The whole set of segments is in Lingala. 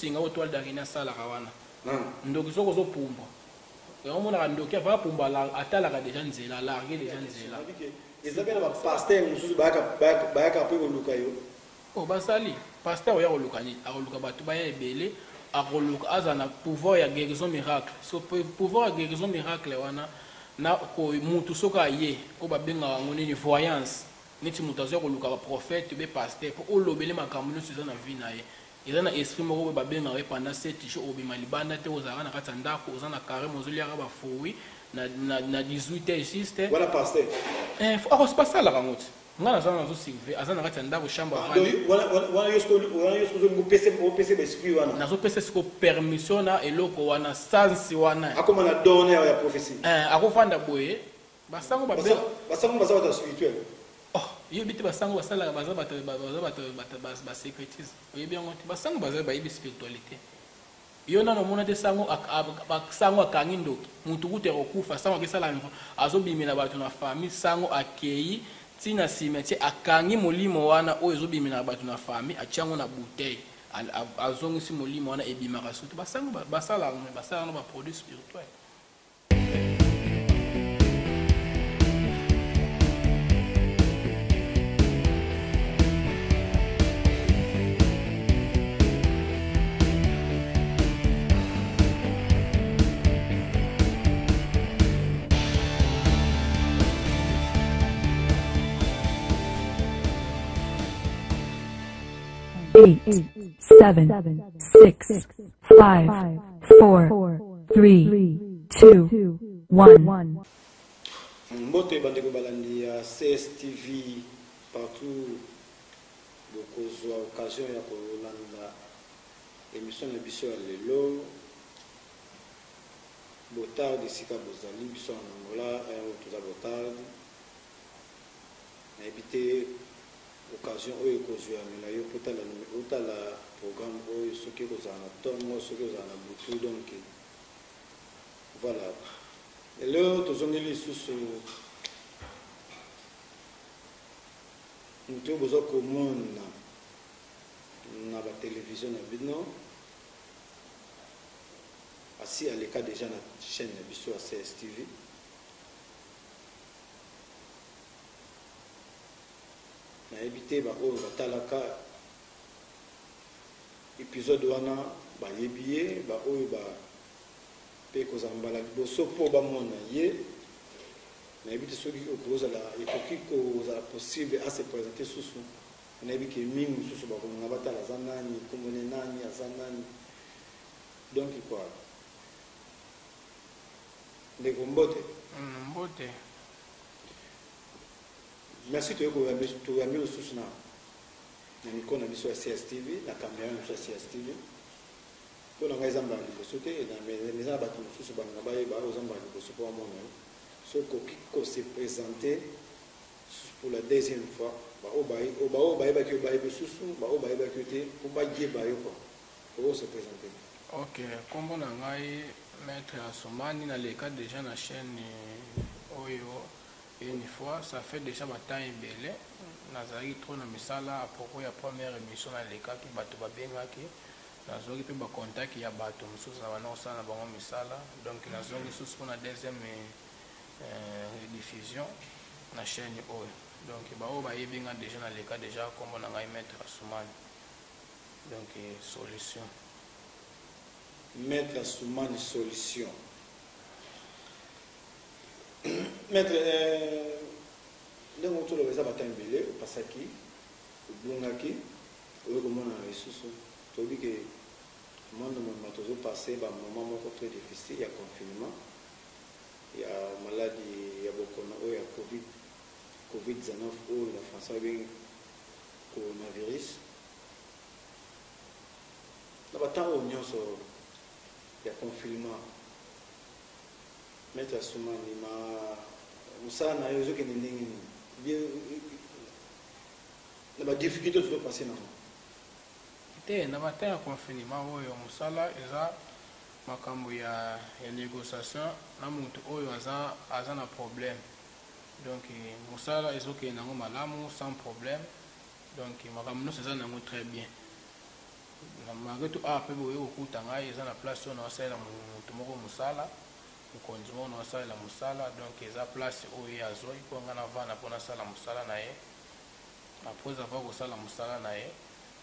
singa o toile d'araignée sala kawana ndoki soko zo pumba et on mona ndoki va pumba la atala déjà nzela larguer déjà nzela ezabela ba pasteur mususu bayaka pe koluka yo oh basali pasteur oya koluka ni akoluka bato baya ebele akoluka azana pouvoir ya guérison miracle so pouvoir ya guérison miracle wana na ko mutu soka ye ko babenga ngoni ni voyance neti mutu azoya koluka ba prophète be pasteur po olobele makambo nyonso eza na vie na ye eza na esprit moko babenga ye pendant 7 jours obima libanda te ozalaka na kati ya ndako oza na carré mozoliaka bafui na 18h juste voilà pasteur akosipasalaka ngoti nga naza nazosurve aza na kati ya ndako chambre opese baesprit wana nazopesa siko permission na eloko wana sansi wana akoma na donne ya prophétie akofanda boye basango baza bato spirituel yebi te basango basalaka baza bato basécrétisme oyebi yango te basango baza bayebi spiritualité yo nano mona te sango akangi ndoki mutu kutu akokufa sango akesala azobimela bato na famille sango akei ntina cimetière akangi molimo wana oyo ezobimela bato na famille atiango na bouteille azongisi molimo wana ebimaka sutu basango basalaka no baproduit spirituel. Eight, 7, 6, 5, 4, 3, 2, 1. Mbote bandeko balandi ya CSTV partout bokozwa occasion ya kolanda émission na biso ya lelo botarde esika bozali biso na Angola toza botarde nayebi te occasion oyo ekozwamela yo mpo otala programme oyo soki ekozala na ntongo soki ozala na butu donc voilà lelo tozongeli lisusu moto oyo boza komona na batelevizio na bino asi aleka déjà na chaîne na biso ya CSTV nayebi te baoyo batalaka épisode wana bayebi ye baoyo mpe kozala mbala liboso mpo bamona ye nayebi te soki ekoki kozala possible ase présenter susu nayebi ke mingi mosusu bakolinga batala aza nani komone nani aza nani donc quoi ndeko mbote merci toyambi lisusu na mikro na biso ya CSTV na caméra na biso ya CSTV mpo na ngai eza mbala liboso te eza na bato mosusu balinga bayeba oza mbala liboso mpo bamona yo soki okoki kose présente pour la deuxième fois baoyo bayebaki yo bayebi susu baoyo bayebaki yo te mpo bayeba yo kua oko se présente. Ok, kombo na ngai maître Asomani naleka déjà na chaîne oyo une fois, ça fait déjà ma temps ebele nazali trop na misala apropos ya première émission nalekaki bato babengaki nazongi mpe bacontact ya bato mosusu na bana kosala na bango misala donc nazongi lisusu mpona deuxième diffusion na chaîne oyo donc baoyo bayebi nga déjà naleka déjà kombo na ngai maître Asomani donc solution maître Asomani solution. Maître, ndenge tolobeza batanga ebele opasaki obungaki oyo komona na lisusu toyebi ke monde mobima tozopase bamoma moko très difficile ya confinement ya maladie ya bokono oyo ya covid-19 oyo na français babengi coronavirus na batango oyo nyonso ya confinement. Maître Asomani mosala na yo ezokende ndenge nini na badifficulté tozopase nango te na batanga ya confinement oyo mosala eza makambo ya négociation na moto oyo aza na problème donc mosala ezokende nango malamu sans problème donc makambo nyonso eza nango très bien malgré tout après boye okuta ngai eza na place oyo naosalela motu moko mosala mokonzi moko naosalela mosala donc eza place oyo azwai mpo ngai navanda mpo nasala mosala na ye après avoir kosala mosala na ye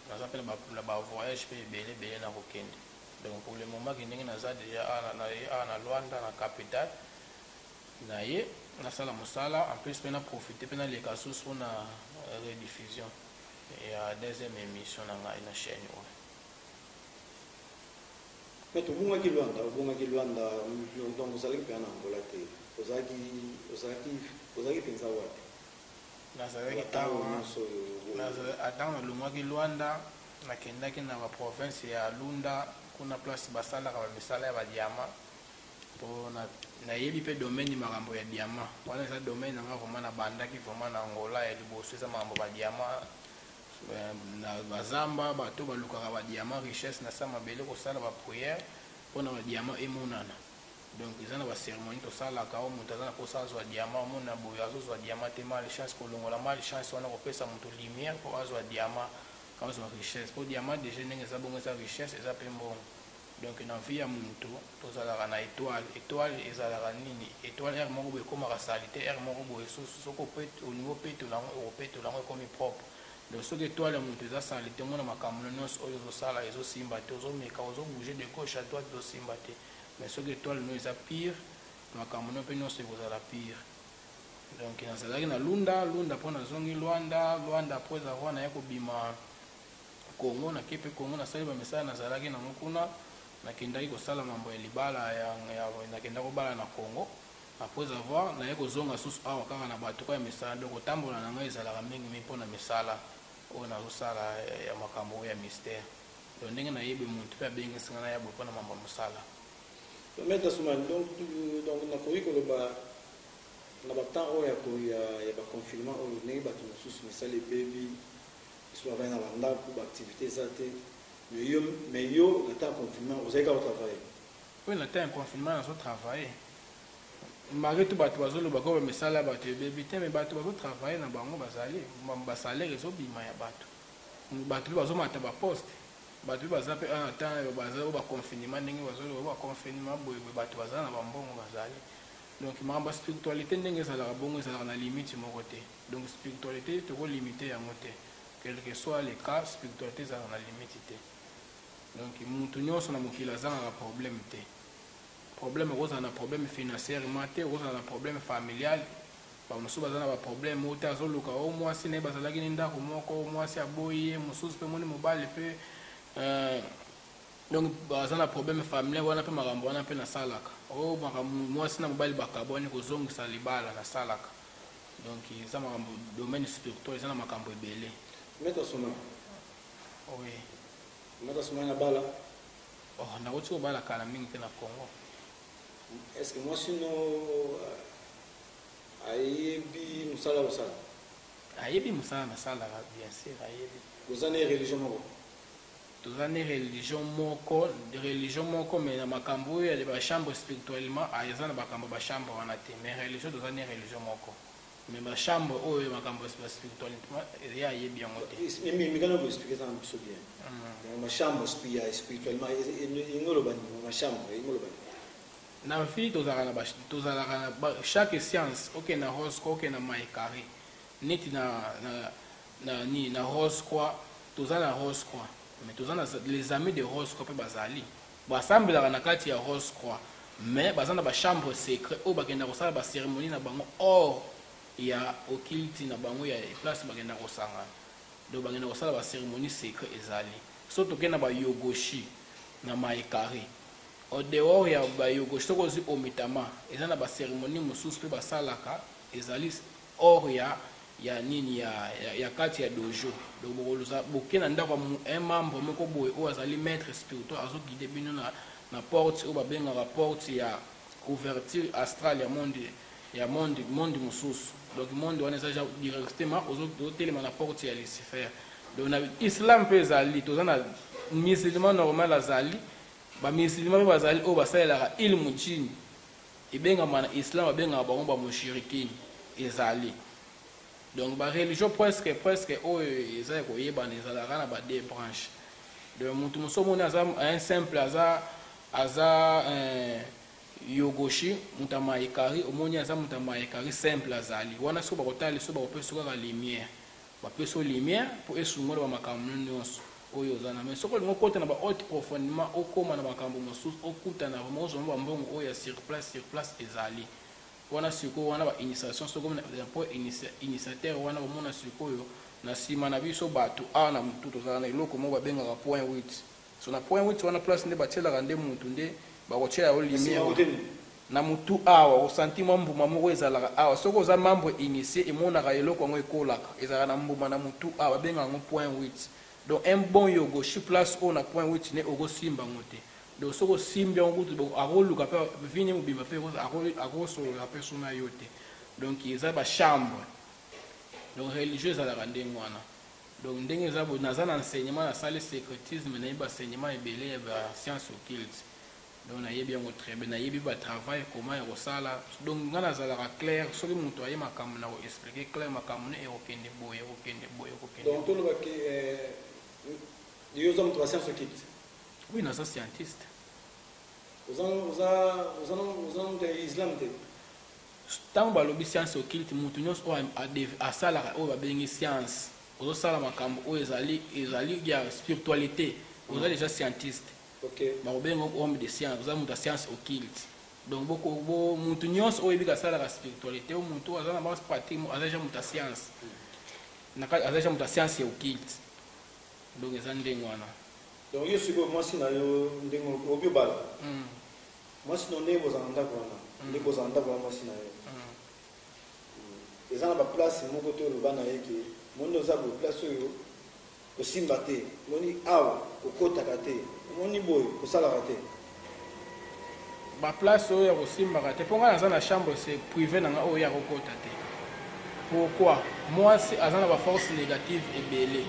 naza mpe na bavoyage mpe ebele na kokende donc pour le moment ke ndenge naza déjà awa na Luanda na capitale na ye nasala mosala en plus mpe na profite mpe naleka susu mpona rediffusion ya deuxième émission na ngai na chaîne oyo. Mais obungaki Luanda donc ozalaki mpe na Angola te ozalaki mpenza wapi? Nazalaki atango nalongwaki Luanda nakendaki na baprovince ya Lunda kuna place basalaka bamisala ya badiama mpo nayebi mpe domaine makambo ya diama wana eza domaine nanga vraimen nabandaki vraimen na Angola ya liboso eza makambo badiama na bazamba bato balukaka badiama richesse na sa mabele kosala bapriere mpona badiama emonana donc eza na bacérémonie tosalaka o moto aza na mposa azwa diama omona boye azozwa diama te mali chance kolongola mali chance wana kopesa moto lumière mpo azwa diama azwa richesse mpo diama déjà ndenge eza bongo eza richesse eza mpe mbongo donc na vie ya moto tozalaka na étoile ezalaka nini étoile ere moko boye ekomaka salite ere moko boye soko olingo opetolango okopetolango ekomi propre donc soki étoile ya moto eza salite omona makambo nyonso oyo ozosala ezosimba te ozomeka ozobouge de gauche à droite ezosimba te mais soki étoile no eza pire makambo no mpe nyonso ekozala pire donc nazalaki na Lunda mpo nazongi Luanda apres avoir naye kobima Congo nake mpe Congo nasali bamisala nazalaki nango kuna nakendaki kosala mambo ya libala nakendaki kobala na Congo apres avoir naye kozonga susu awa kaka na bato ya misala donc kotambola na ngai ezalaka mingi mpona misala oyo nazosala ya makambo ya mystère donc ndenge nayebi motu mpe abengisinga na ya boye mpona mambo ya mosala. Maître Soumane, donc nakoki koloba na batemps oyo ya baconfinement oyo ndenge bato mosusu misala ebebi so avai na bandako baactivité eza te mais yo na temps ya confinement ozali kaka otravaille? Oui, na temps ya confinement nazotravaille malgré tout bato bazoloba ko bamisala bato ebebi te mais bato bazotravaille na bango bazali basalaire ezobima ya bato mpe bazomata baposte bato mpe baza mpe na temps baza oyo baconfinement ndenge bazoloba baconfinement boye bato baza na bambongo bazali donc makambo ya spiritualité ndenge ezalaka bongo ezalaka na limite moko te donc spiritualité tokolimite yango te quel que soit le cas spiritualité ezalaka na limite te donc motu nyonso na mokili azalaka problème te problème okozala na problème financièrement te okozala na problème familial bamosusu baza na baproblème oyo te azoluka o mwasi naye bazalaki ni ndako moko mwasi aboyi ye mosusu mpe moni mobali mpe donc baza na problème familial wana mpe makambo wana mpe nasalaka oyo makambo mwasi na mobali bakabwani kozongisa libala nasalaka donc eza makambo domaine spirituel eza na makambo ebele. Maître Soumane. Oui. Maître Soumane abala? Oh, nakoti kobala kala mingi te na Congo. Est-ce que mwasi no ayebi mosala osala? Ayebi mosala nasalaka bien sûr ayebi. Oza na religion moko? Toza na religion moko mais na makambo oyo ya bachambre spirituellement eza na makambo bachambre wana te mais religion toza na religion moko mais bachambre oyo makambo spirituellement eya ayebi yango te. Mikana koexplike eza na biso bien bachambre spirituellement engoloba nini bachambre engoloba nini? Na vie tozalaka na chaque science okende na rose croix okende na maekari neti na rose croix toza na rose croix mais toza na les amis de rose croix mpe bazali basambelaka na kati ya rose croix mais baza na bachambre secret oyo bakenda kosala bacérémonie na bango or ya occulte na bango ya place bakenda kosangana donc bakenda kosala bacérémonie secret ezali so tokende na bayogoshi na maekari au dehors ya bayogoshi soko ozwi omitama eza na bacérémonie mosusu mpe basalaka ezali or ya nini ya kati ya dojo donc boke na ndako un membre moko boye oyo azali maître spirituel azoguide bino na porte oyo babengaka porte ya ouverture astrale ya monde mosusu donc monde wana eza directement ozotelema na porte ya Lucifer donc na islam mpe ezali toza na musulman normal azali bamisulman mpe bazali oyo basalelaka ilmu jini ebengama na islam babengaka bango bamushirikini ezali donc ba religion presque oyo eza koyebana ezalaka na ba deux branches donc mutu musomoni aza un simple aza yogoshi mutama ekari omoni aza mutama ekari simple azali wana so bakotali so bakopesa kaka lumière bapesa lumière pour esungola ba makambo nyonso oyo ozana mais soko lingo kota na ba haute profondément okoma na makambo mosusu okutana vraiment ozomba mbongo oyo sur place ezali wana siko wana ba initiation soko na pour initiateur wana bomona siko oyo na sima na biso bato na mutu tozala na eloko mo babengaka point 8 so na point 8 wana place nde batielaka nde mutu nde bakotiela yo lumière na mutu awa osentiment mbuma moko ezalaka awa soko oza membre initié emonaka eloko yango ekolaka ezalaka na mbuma na mutu awa babengaka yango point 8 donc un bon yogo shi place oyo na point 8 ne okosimba yango te donc soko osimbi yango kutu akoluka mpe vini mobimba mpe akosolola mpe sona yo te donc eza bachambre donc religieux ezalaka ndenge wana donc ndenge eza boye naza na enseignement nasali secrétisme nayebi baenseignement ebele ya bascience occulte donc nayebi yango très bien nayebi batravail comment ya kosala donc nga nazalaka clair soki moto aye makambo na koexplike clair makambo ne ekokende boye donc tolobaki yo oza moto ba science occulte oui naza scientiste oza moto ya islam te ntango balobi science occulte moto nyonso oyo asalaka oyo babengi science ozosala makambo oyo ezali ya spiritualité oza déjà scientiste bakobenga homme de science oza moto ya science occulte donc moto nyonso oyo ebika asalaka spiritualité oyo moto aza na base pratique aza déjà moto ya science aza déjà moto ya science ya occulte donc eza ndenge wana donc yo sikoyo mwasi na yo ndenge obi obala mwasi no ndenge bozala ndako wana ndenge bozala ndako wana mwasi na yo eza na baplace moko te oloba na ye ke mondo oza boye place oyo kosimba te moni awa kokotaka te moni boye kosalaka te baplace oyo ya kosimbaka te mpo ngai naza na chambre se privé na ngai oyo ya kokota te pourquoi mwasi aza na baforce négative ebele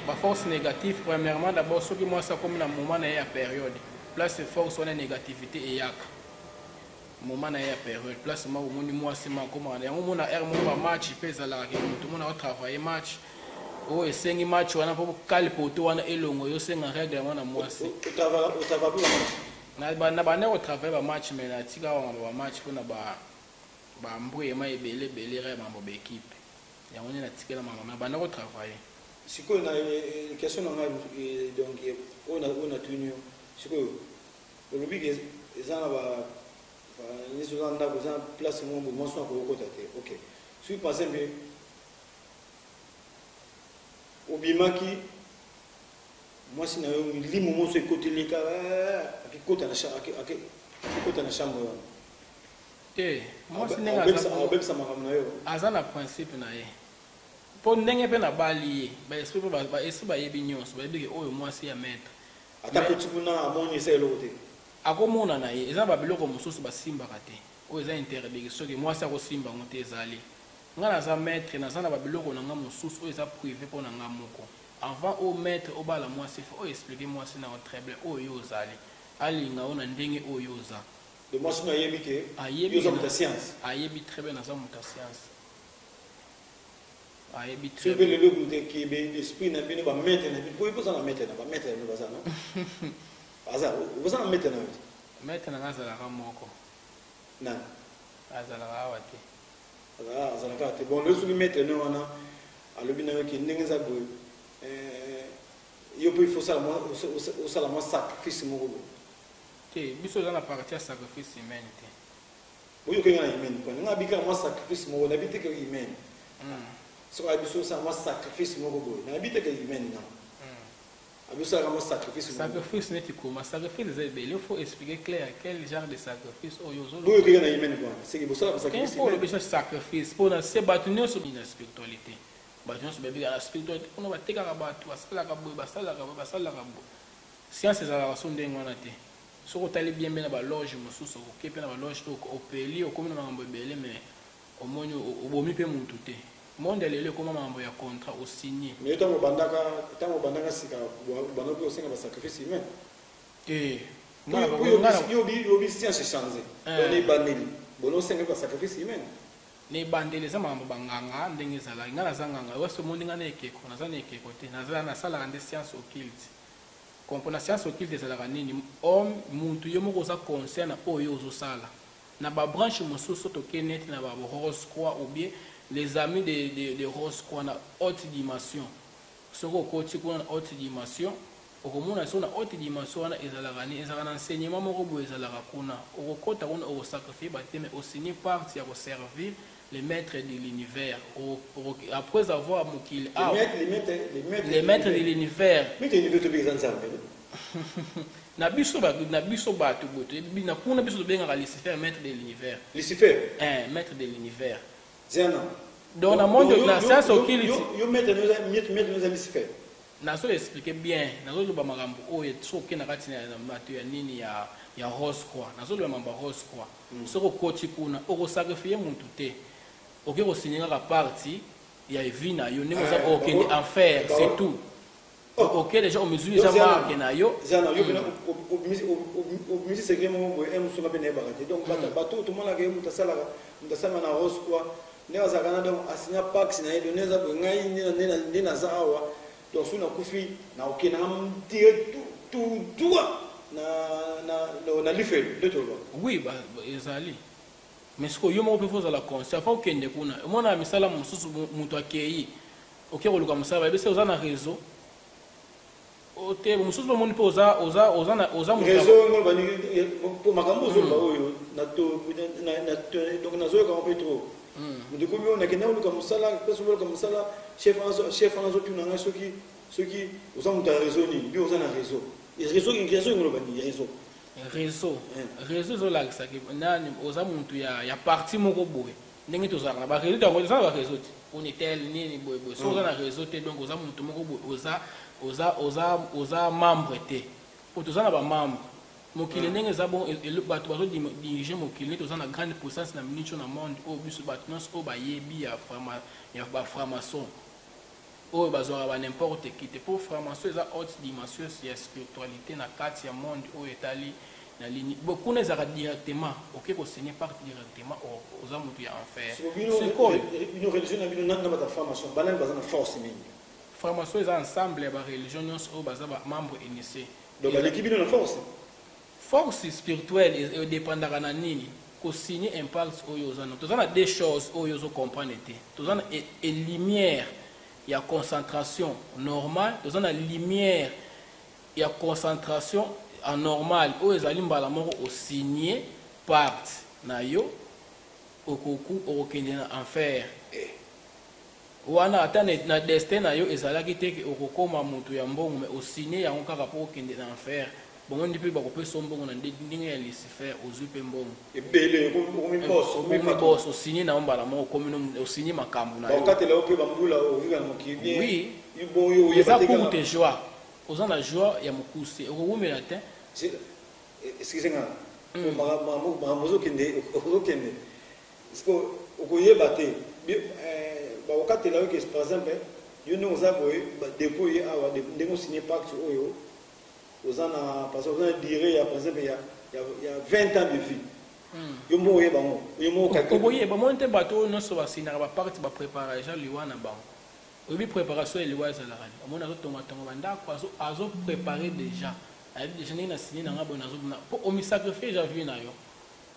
baforce négative premièrement d'abord soki mwasi akomi na moment na ye ya période place force wana négativité eyaka moment na ye ya période place moko omoni mwasi makomaka yango omona aire moko bamatch mpe ezalaka ke moto omona otravaille match oyo esengi match wana mpo kale poto wana elongo yosenga règlement na mwasi na bane kotravaille bamatch mais natika awa mambo bamatch mpona bambwema ebele re mambo baekipe yango nde natikela mambo na bane kotravaille sikoyo na question na ngai donc oyo natuni yo sikoyo olobi ke eza na nyonso oza ndako eza na place moko mwasi na kokokota te ok soki pense mpe obimaki mwasi na yo milimo moso ekoteleka akikota na chambre wana te mwasi ndenge abebisa makambo na yo aza na principe na ye mpo ndenge mpe na bali ye baesprit bayebi nyonso bayebi ke oyo mwasi ya maître ata koti kuna amoni esa eloko te akomona na ye eza na babiloko mosusu basimbaka te oyo eza interdit soki mwasi akosimba ngo te ezali nga naza maître naza na babiloko na nga mosusu oyo eza privé mpo na nga moko avant oyo maître obala mwasi fo oyo explike mwasi na très bien oyo yo ozali alinga oyo na ndenge oyo oza de mwasi no ayebi ke yo oza moto ya science ayebi très bien naza moto ya science ayebi très bien lelo moto ekebe esprit na bino bamaître na bino po epoza na maître na bamaître na bino baza no aza oza na maître na yo maître na nga azalaka moko nani azalaka awa te azalaka te bon lelo soki maître no wana alobi na yo ke ndenge eza boye yo mpo il faut osala mwa sacrifice moko boye te biso oza na partie ya sacrifice humaine te oyo okenga na humaine kua nga abikaka mwa sacrifice moko nayebi te ke humaine soko ayebi so osala mwa sacrifice moko boye nayebi te ke humaine na abi osalaka mwa sacrifice neti koma sacrifice eza ebele il faut expliquer clair quel genre de sacrifice oyo oyo okenga na humaine kua seki bosala basacrifice mpo olobisa sacrifice mpona se bato nyonso na spiritualité bato nyonso babikaka na spiritualité mpona batekaka bato basalaka boye basalaka boye science ezalaka so ndenge wana te soki otali bien mpe na baloge mosusu okoke mpe na baloge opeli okomi na makambo ebele mais omoni obomi mpe mutu te monde ya lelo ekoma makambo ya contrat osigne mais ntango obandaka sika banda mpe osenga basacrifice humain yobi science echange ona ebandeli bona osenga mpe basacrifice humain na ebandeli eza makambo banganga ndenge ezalaki nga naza nganga wasi omoni nga na ekeko naza na ekeko te nasalaka nde science occulte comprendre science occulte ezalaka nini homme muntu yo moko oza concerne oyo ozosala na babranche mosusu toke neti na Rose Croix ou bien les amis de Rose Croix na haute dimension soko okoti kuna na haute dimension okomona so na haute dimension wana ezalaka ni ezalaka na enseignement moko boye ezalaka kuna okokota kuna okosacrifier bateme osini partie ya koservir les maîtres de l'univers après avoir mokili les maîtres de l'univers na biso bato boto na kuna biso tobengaka Lucifer maître de l'univers maître de l'univers donc na monde na science occulte yo maître nous Lucifer nazo expliquer bien nazo loba makambo oyo soke na kati na bato ya nini ya Rose Croix nazo loba makambo Rose Croix soko koti kuna okosacrifier muntu te ok kosigner la partie ya vie na yo ndenge oza okende enfer c'est tout ok déjà on mesure déjà marque na yo zana yo bina au misi segment mo e musunga bene bakati donc bato tout le monde a mutasala na Rose Croix ne wazakana donc asinya pax na yo neza bo ngai ni na zawa donc sous na kufi na ok na mtire tout na lifel de tout oui bah ezali mais ce que yo mo pe faut la conscience faut kende kuna mona misala mususu mutu akei ok ko luka musaba be se oza na réseau o te mususu mo pe oza mutu réseau ngol bani pour makambo zo ba oyo na to donc na zo ka pe trop mutu ko mi on akena luka musala peso luka musala chef anzo tu na ceux qui oza mutu réseau ni bi oza na réseau réseau ngol bani réseau zo la saki nani oza muntu ya parti moko boye ndenge tozaka na ba réseau tango za ba réseau on est tel nini boye so oza na réseau te donc oza muntu moko boye oza membre te po toza na ba membre mokili ndenge za bon bato bazo diriger mokili toza na grande puissance na minute na monde o biso bato nyonso o bayebi ya ba franc-maçon oyo bazwaka ba n'importe qui te pour franc-maçon eza haute dimension ya spiritualité na kati ya monde oyo etali na ligne beaucoup ne zaka directement ok ko signer part directement aux amours ya enfer c'est quoi une religion na bino na ba franc-maçon banane bazana force mingi franc-maçon eza ensemble ya ba religion nyonso oyo baza ba membre initié donc l'équipe bino na force spirituelle dépendaka na nini ko signer impact oyo ozana tozana des choses oyo zo comprendre te tozana et lumière il y a concentration normale dans la lumière il y a concentration anormale où les alimbala moko au signé part na yo okoku okende na enfer wana atane na destin na yo ezalaki te ke okokoma mutu ya mbongo mais au signé yango kaka po okende na enfer bongo ndipe bakopesa mbongo na ndenge ya Lucifer ozwi pe mbongo ebele komi boss osigné na mbala moko komi osigné makambo na yo bakatela ope bambula ovika na mokili oui bon yo eza pour te joie oza na joie ya mokuse okowumela te excusez-moi ozokende siko okoyeba te bakatela oke par exemple yo ndenge oza boye dépôt ye awa ndenge osigné pacte oyo ozana parce que vous avez duré par exemple il y a 20 ans de vie yo mo yeba mo yo mo ka ko boye ba monte bato no so basina ba parti ba préparation liwa na bango obi préparation liwa za la rani amona zo tonga banda ko azo préparer déjà avec déjà na signé na ngabo na zo na o mi sacrifier déjà vie na yo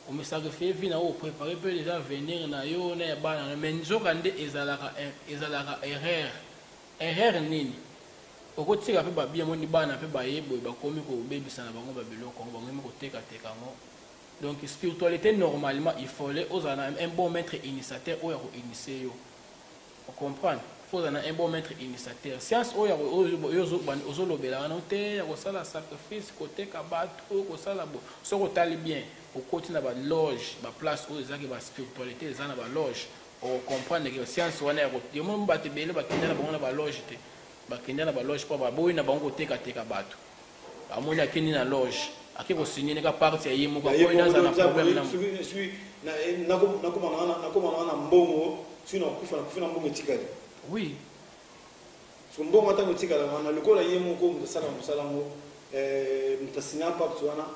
o mi sacrifier vie na o préparer peut déjà venir na yo na bana mais nzoka nde ezalaka erreur nini okotika pe babia moni bana pe bayebo bakomi ko bebisa na bango babiloko bango ko teka ngo donc spiritualité normalement il faut les aux un bon maître initiateur ou initier yo on comprend faut un bon maître initiateur science o ozo lobela na te ya ko sala sacrifice ko teka bato ko sala bo so ko tali bien au côté na ba loge ba place o ezaki ba spiritualité ezana ba loge on comprend que science wana ya ko yo mo ba te bele ba kenda na bango na ba loge te bakenda na ba loge pa ba boyi na bango teka bato amoni akeni na loge akiko signer ka parti ya yemo ba boyi na za na problème na nakoma na mbongo sino kufa na mbongo tikali oui so mbongo atango tikala wana lokola yemo ko musala ngo mutasinya pacte wana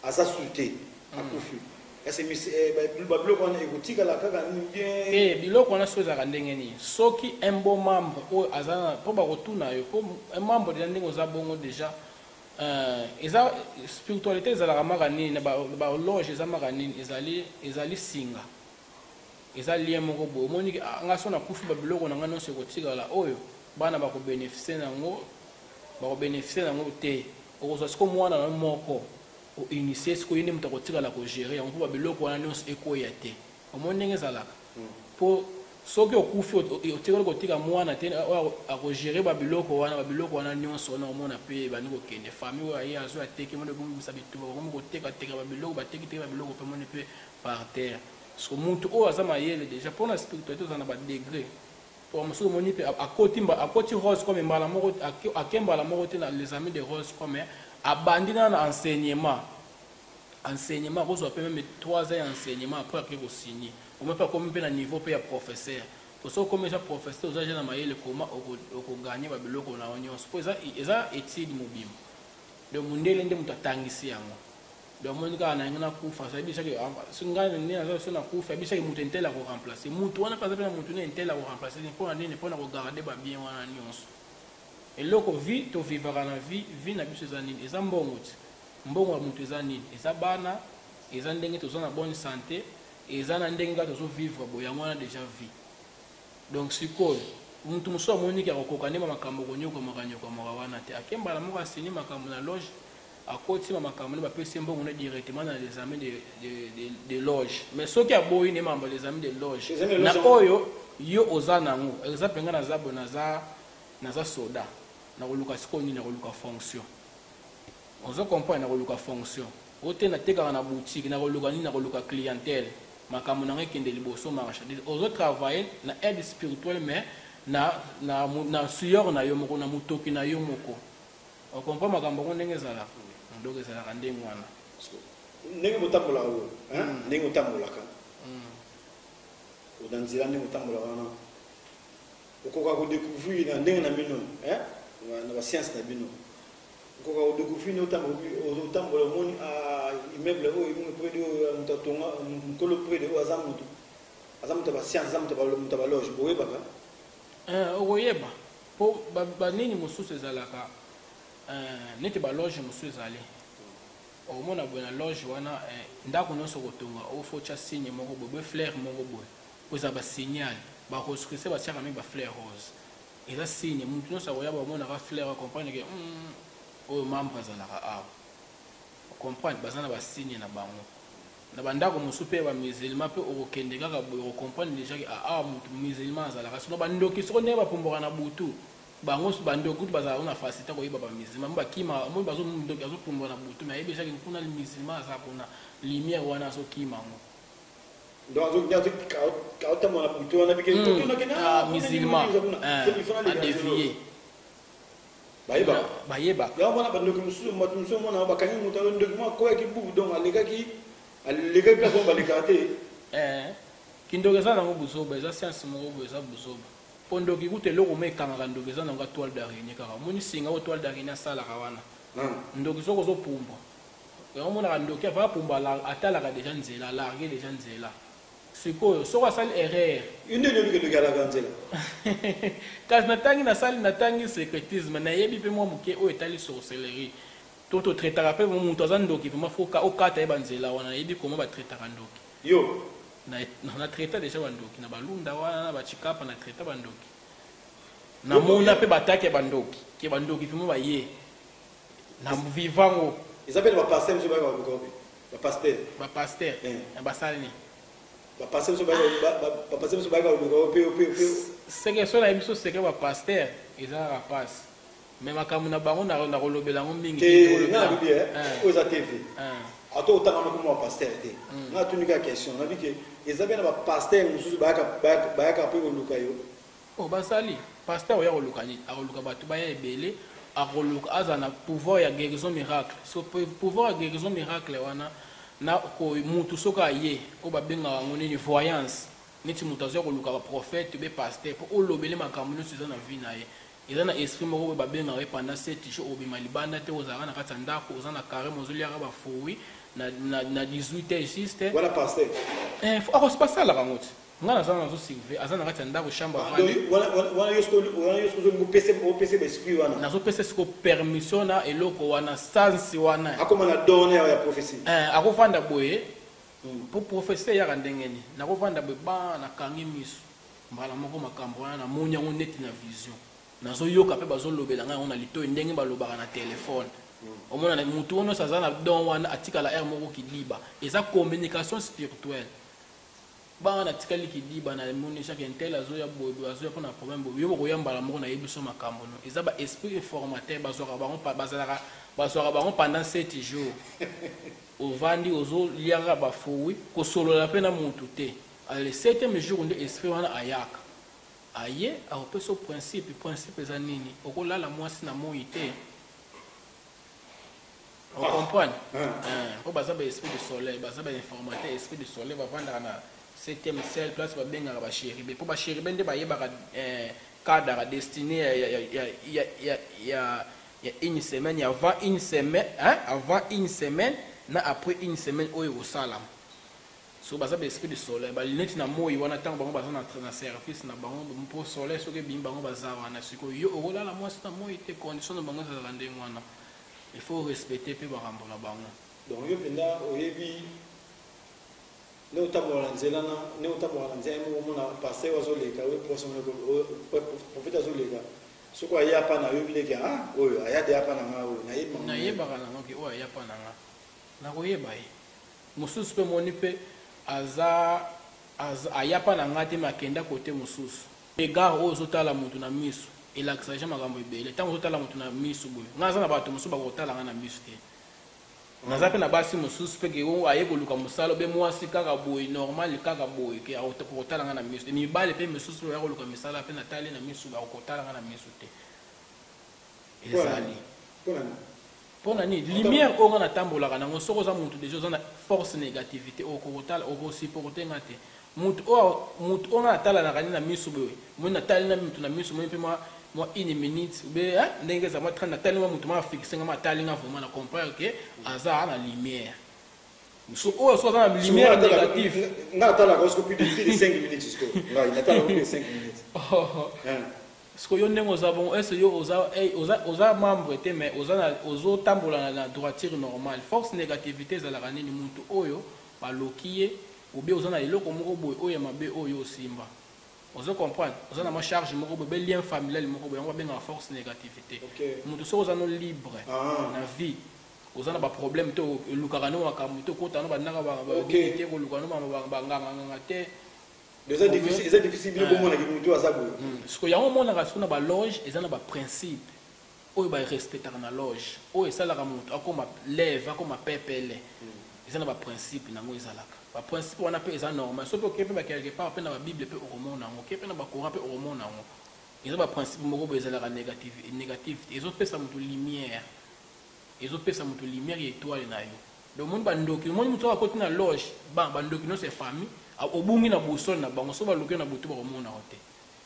asa suite akufi ese ba biloko wana ekotikala kaka bien biloko wana so ezaka ndenge nini soki un bon membre o azana po ba rotuna yo po un membre de ndenge oza bongo déjà eza spiritualité ezalaka maka nini na baologe eza maka nini ezali singa eza lien moko boye omoni nga so nakufi babiloko na nga nyonso ekotikala oyo bana bakobénéficie nango te okozwa siko mwana na moko oinitie siko ye nde moto akotikala kogere yango mpo babiloko wana nyonso ekoya te omoni ndenge ezalaka mpo soki okufi otikali kotika mwana te akogere babiloko wana nyonso wana omona mpe ebandi kokende famille oyo aye azwi ateki mona ebomisa bituba bakomi kotekateka babiloko batekiteki babiloko mpe moni mpe par terre parce que mutu oyo aza mayele déjà mpona spiritualité oza na badegré po mosusu omoni mpe akoti rose comme mbala moko ake mbala moko te na les amis de rose comme abandi na na enseignement akozwa mpe meme 3 ans ya enseignement après ake kosigner omoi mpe akomi mpe na niveau mpe ya professeur po soki okomi eza professeur oza je na mayele koma okoganye babiloko na yo nyonso po eza étude mobima donc mundele nde moto atangisi yango donc omoni kaka na yango nakufa sabisaki ngai nde so nakufa abisaki moto entele akoremplace motu wana mpe aza mpe na motu ne entele akoremplace mpona nini mpona kogarde babien wana nyonso eloko vi tovivaka na vi na biso eza nini eza mbongo ti mbongo ya moto eza nini eza bana eza ndenge toza na bonne santé eza na ndenge kaka tozovivre boye yango wana déjà vie donc sikoyo motu mosusu amoniki akokoka nde makambo konyokomoka wana te akembala moko asini makambo na loge akotima makambo nde bapesi mbongo na directement na les amis de loge mais soki aboyi nde mamba les amis de loge na oyo yo oza nango exemple nga naza boye naza soda nakoluka sikoyo nini nakoluka fonction ozo comprendre nakoluka fonction ote natekaka na boutique nakoluka nini nakoluka clientèle makambo nanga ekende liboso marchandise ozo travailler na aide spirituelle mais na sueur na yo moko na motoki na yo moko okomprend makambo ngo ndenge ezalaka donc ezalaka ndenge wana ndenge botambolaka oyo ndenge otambolaka oda nzela ndenge otambolaka wana okoka kodécouvrir na ndenge na bino na bascience na bino okoka kodécouvrir ne otambola omoni immeuble oyo près de moto atonga nkolo près de oyo aza moto ya bascience aza moto ya baloge boyebaka okoyeba mpo banini mosusu ezalaka neti baloge mosusu ezali omona boye na loge wana ndako nyonso kotonga ofotya signe moko boye boye fleur moko boye po eza basignal baroscrise batiaka mpe bafleur rose eza signe motu nyonso akoyaba omonaka fleur acomprendre ke oyo membre azalaka awa ocomprendre baza na basigne na bango na bandako mosusu mpe bamusulman mpe okokende kaka boye ocomprendre déjà ke awa motu musulman azalaka sino bandoki soko ndenge bapomboka na butu bango bandoki kutu bazalaka na facilité koyeba bamusulman bakima moi bazondoki azopomboka na butu mais ayebisaki kuna musulman aza kuna lumière wana azokima ngo donc aotambola na butu wana musulman adévier bayeba yango wana bandoki mosusu bato mosusu omona bakangi moto ndoki moko akoyaki bubu donc alekaki place oyo balekaka te kindoki eza nango buzoba eza science moko boye eza buzoba mpo ndoki kuta eloko mo ekangaka ndoki eza nango toile d'araignée kaka omoni singa oyo toile d'araignée asalaka wana ndoki soki ozopumba yango omonaka ndoki ava apumba atalaka déjà nzela alarge déjà nzela sikoyo soko asali erreur indeni olike ndoki alaka nzela kasi natangi secrétisme nayebi mpe mwa moke oyo etali sorcellerie to totretaka mpe moto aza ndoki vraimen fo okata ye banzela wana nayebi koma batretaka ndoki yo na traita déjà bandoki na balunda wana na bachikapa na traita bandoki namona mpe bataki ya bandoki ke bandoki vraimen baye na vivango eza mpe na bapaster mosusu bayaka baluka bapaster basali ni bapaster mosusu bayaka baluka mpe seke so nayebi so seke bapaster eza kaka pasi mais makambo na bango nakolobela yango mingi nga nabibi oyo eza tv ato otanga moko mwa bapaster te nga atunika question nabi ke eza mpe na bapaster mosusu bayaka mpe koluka yo basali paster oya koluka nini akoluka bato baya ebele akoluka aza na pouvoir ya guérison miracle so pouvoir ya guérison miracle wana na mutu soki aye oyo babengaka yango nini voyance neti moto azoya koluka baprophète be paster mpo olobele makambo nyonso eza na vie na ye eza na esprit moko boye babengaka ye pendant 7 jours obima libanda te ozalaka na kati ya ndako oza na carême ozoliaka bafruit na 18 heures juste wana paster akosi basalaka yango ti ngana za nazo silver azana kati ndako chambre wana yosko zo PC esprit wana nazo pesa siko permission na eloko wana sansi wana akoma na donne ya prophétie akofanda boye pour professeur ya ndengeni nakofanda boye ba na kangi miso mbala moko makambo wana na monya ngo neti na vision nazo yoka pe bazo lobela nga on a lito ndenge balobaka na téléphone omona na mutu ono sazana don wana atika la air moko kidiba eza communication spirituelle ba na tika likidiba na moni chaque intel azo ya bobo azo ya pona problème bobo yo ko yambala moko na yebiso makambo no eza ba esprit formateur bazoka bango pa bazalaka bazoka bango pendant 7 jours ovandi ozo lianga ba foui ko solola pe na mutu te le 7e jour nde esprit wana ayaka aye aope so principe eza nini okolala mwasi na moi te. On comprend. Pour bazaba esprit du soleil, bazaba informateur esprit du soleil va vendre na 7e ciel place va benga ba chéribe. Pour ba chéribe nde ba yeba cadre destiné il y a une semaine, avant une semaine, na après une semaine oyo au salam. So bazaba esprit du soleil, ba lunette na moi wana tango bango bazana na service na bango pour soleil so ke bimba bango bazawa na siko yo okolala mwasi na moi te condition na bango za ndenge wana. Il faut respecter pe barambo na bango. Donc yo penda oyebi ne utabola nzela na ne utabola nzela mo na passer wazo leka we prochain prophète azo leka soko aya pa na yo bileka oyo aya de apa na nga oyo na yeba kana ngoki oyo aya pa na nga na koyeba ye mususu pe moni pe aza aya pa na nga te makenda kote mususu égard oyo zotala mutu na miso il accède makambo ebele tango zotala mutu na miso boye ngaza na bato mususu bakotala nga na miso te naza pe na basi mususu pe ke aye koluka mosala be mwasi kaka boye normal kaka boye ke akotala nga na miso te mibale pe mususu oyo akoluka misala pe natali na miso bakotala nga na miso te ezali mpona nini lumière oyo nga natambolaka nango soki oza mutu deja oza na force négativité okokotala okosupporte nga te mutu oyo nga natalanaka nini na miso boye moi natali na mutu na miso moi mpe moi une minute be ndenge eza moi 30 natali moi mutu ma fixe nga matali nga vraiment na comprendre que aza na lumière so oyo so aza na lumière négative nga natalaka osko plus de 5 minutes isko nga natalaka plus de 5 minutes siko yo ndenge oza bon est-ce yo oza membre te mais ozotambola na droiture normale force négativité ezalaka nini mutu oyo baloki ye obe oza na eloko moko boye oyo ya mabe oyo osimba ozo comprendre oza na ma charge moko boye lien familial moko boye yango babengaka force négativité mutu soki oza no libre na vie oza na baproblème te olukaka no makambo te okota no bandaka te koluka no banganganga te eza difficile bino bomonaki mutu aza boye siko yango omonaka siko na baloge eza na baprincipe oyo barespectaka na loge oyo esalaka mutu akoma lève akoma pepele eza na baprincipe nango ezalaka baprincipe wana mpe eza normal so mpe oke mpe bakelke part mpe na babible mpe okomona yango oke mpe na bacourant mpe okomona yango eza baprincipe moko boye ezalaka négativité ezopesa mutu lumière ezopesa mutu lumière ya étoile na yo donc omoni bandoki omoni mutu akoti na loge bandoki nyonso ya famille obungi na boussole na bango so baloki na butu bakomona yo te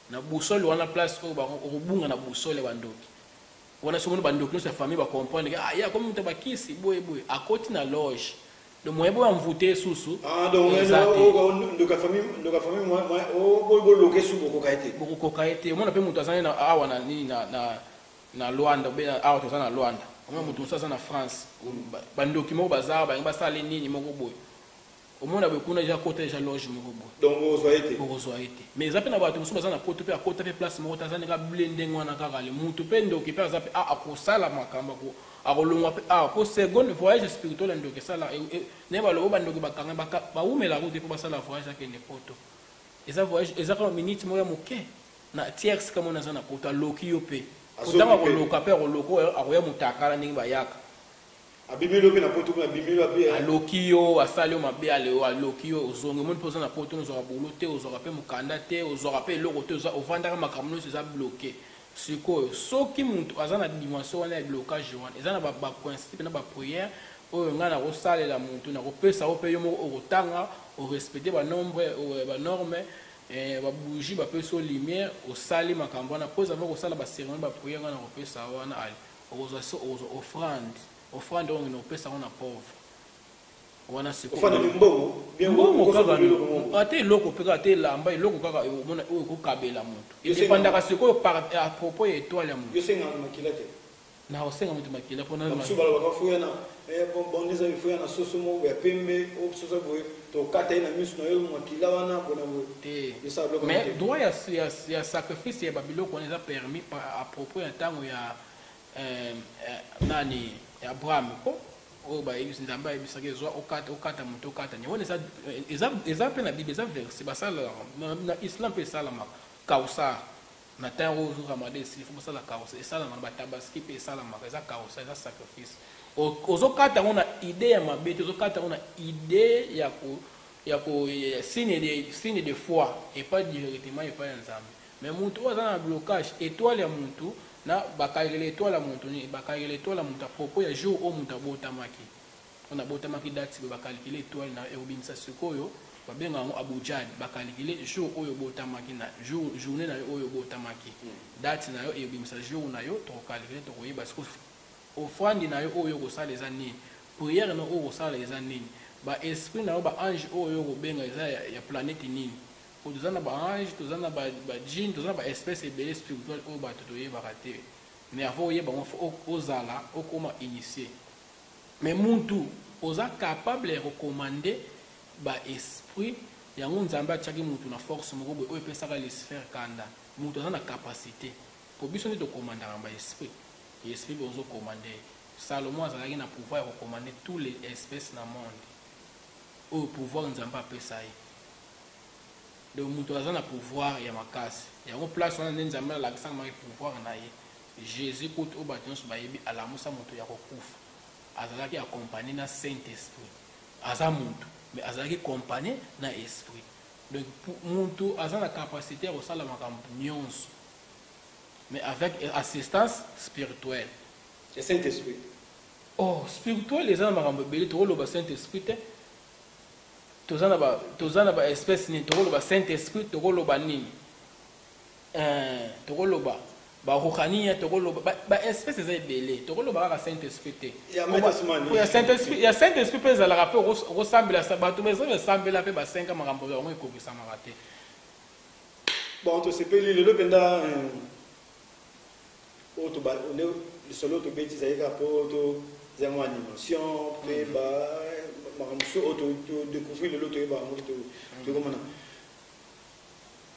na boussole wana place oyo okobunga na boussole bandoki wana so omoni bandoki nyonso ya famille bakomprendre ya komi mutu bakisi boye akoti na loge donc moyen bo amvoute susu donc ndoka famille boloke su bokoka ete omona mpe mutu azali na awa na nini na Luanda be awa toza na Luanda omona mutu mosusu aza na France bandoki moko baza bangi basala nini moko boye omona boye kuna deja kota deja loge moko boye donc okozwa ete mais eza mpe na bato mosusu baza na poto mpe akota mpe place moko taza ndenge abule ndenge wana kaka le mutu mpe ndoki mpe aza mpe akosala makambo akolongwa mpe po seconde voyage spirituel ndoki esala naye balobo bandoki bakanga baumela route mpo basala voyage akende poto eza voyage eza kaka minute moko ya moke na tierce kama aza na poto aloki yo mpe kotanga koloka mpe akoloka akoya moto akala ndenge bayaka abimeli pe na poto na bimeli abe aloki yo asali yo mabe aloki yo ozongi omoni mpe oza na poto ozwaka bolo te ozwaka mpe mokanda te ozwaka mpe eloko te ovandaka makambo nyonso eza bloke sikoyo soki mutu aza na dimension wana ya blocage wana eza na baprincipe na baprière oyo ngai nakosalela mutu nakopesa yo mpe yo moko okotanga orespecte banorme babougie bapesa yo lumière osali makambo wana mpo ezava kosala baceremonie baprière ngai nakopesa wana ali okozwa so offrande oyo ngena opesa ngo na pauvre wana siko ofana mbongo bien mbongo kaka ate loko peka ate lamba loko kaka omona oyo ko kabela mutu indépendant siko par à propos ya étoile ya mutu yo senga makila te na osenga mutu makila pona na subala bakafuya na bon neza bifuya na soso mo ya pembe o soso boye to kata ina misu na yo makila wana bona te ça bloque mais droit ya sacrifice ya babiloko on les a permis à propos ya tango ya nani ya Abraham ko o ba yebisi nzambe ayebisaki ezwa okata moto okata nyone eza mpe na bible eza verset basala na islam mpe esalamaka kausa na ntango ozokamade esili fo bosala kausa esalamaka na batabaski mpe esalamaka eza kausa eza sacrifice ozokata yango na ide ya mabe te ozokata yango na ide ya signe de foi epai directement epai ya nzambe mais motu oyo aza na blocage étoile ya motu na bakalele étoile ya motu ni bakalele étoile ya motu à propos ya jour oyo motu abotamaki on abotamaki date bakalikile étoile na ebimisa sikoyo babenga yango abujad bakalikile jour oyo botamaki na journée na yo oyo botamaki date na yo ebimisa jour na yo tokokalikile tokoyeba siko ofrande na yo oyo kosala eza nini prière na oyo kosala eza nini baesprit na yo baange oyo kobenga eza ya planète nini toza na baange toza na bajine toza na baespèce ebele spirituelle oyo bato toyebaka te mais avant oyeba ngo ozala okoma initié mais muntu oza capable ya kocommande baesprit yango nzambe atiaki mutu na force moko boye oyo epesaka lesphère kanda mutu aza na capacité po biso nde tokomandaka baesprit esprit mpe ozokomande Salomon azalaki na pouvoir ya kokomande tous les espèces na monde oyo pouvoir nzambe apesa ye donc mutu aza na pouvoir ya makasi yango place wana nde nzambe alakisaka maki pouvoir na ye jésus kutu oyo bato nyonso bayebi alamusa moto ya kokufa azalaki accompagné na saint esprit aza mutu mais azalaki accompagné na esprit donc mutu aza na capacité ya kosala makambo nyonso mais avec assistance spirituelle le saint esprit oh spirituel eza na makambo ebele tokoloba saint esprit te toza na baespèce nini tokoloba saint esprit tokoloba nini tokoloba barohania tokoloba baespèce eza ebele tokoloba kaka saint esprit te ya saint esprit mpe ezalaka mpe okosambela bato eza basambela mpe basenga makambo yango ekokisamaka te bon tosepeli lelo mpenza solo tobeti ezalika mpo tozango animation mpe makambo so oyo todécouvrir lelo toyeba yango tokomana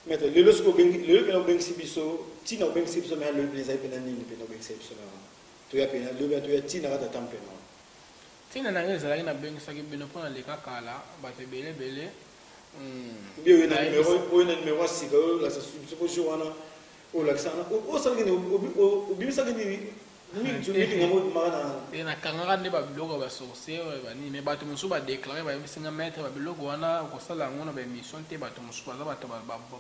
maître lelo soki lelo mpena obengisi biso ntina obengisi biso mea lelo mpena ezali mpena nini mpena obengisa biso na toya mpena lelo toya ntina kaka tata mpena ntina na ngai ezalaki nabengisaki bino mpo naleka kala bato ebelebele mbi oyo na numero ya sika oyo lakisa biso po jour wana oyo lakisa wana osalaki obimisaki nini nakangaka nde babiloko basorciere banini me bato mosusu badeklare bayebisinga maître babiloko wana kosala yango na baémission te bato mosusu baza bato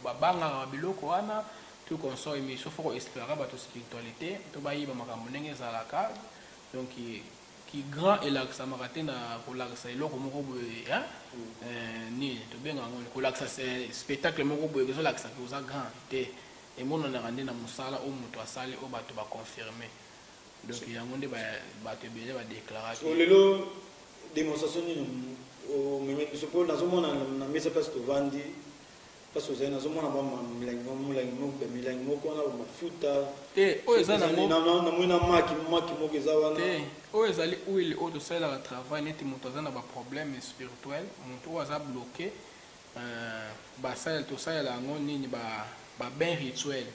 babangaka babiloko wana to consort émission foko exploraka bato spiritualité to bayeba makambo ndenge ezalaka donc ki grand elakisamaka te na kolakisa eloko moko boye nini tobenga yango kolakisa spectacle moko boye ezolakisaki oza grand te emonanaka nde na mosala oyo moto asali oyo bato baconfirme donc yango nde bato ebele badéclaraki lelo démonstration nini omemi biso mpo nazomona na mesa place tovandi place ozali nazomona milangi moko wana mafuta te oyo eza namoi na maki moko eza wana te oyo ezali huile oyo tosalelaka travail neti moto aza na baproblème spirituel moto oyo aza bloqué tosalela yango nini babain rituel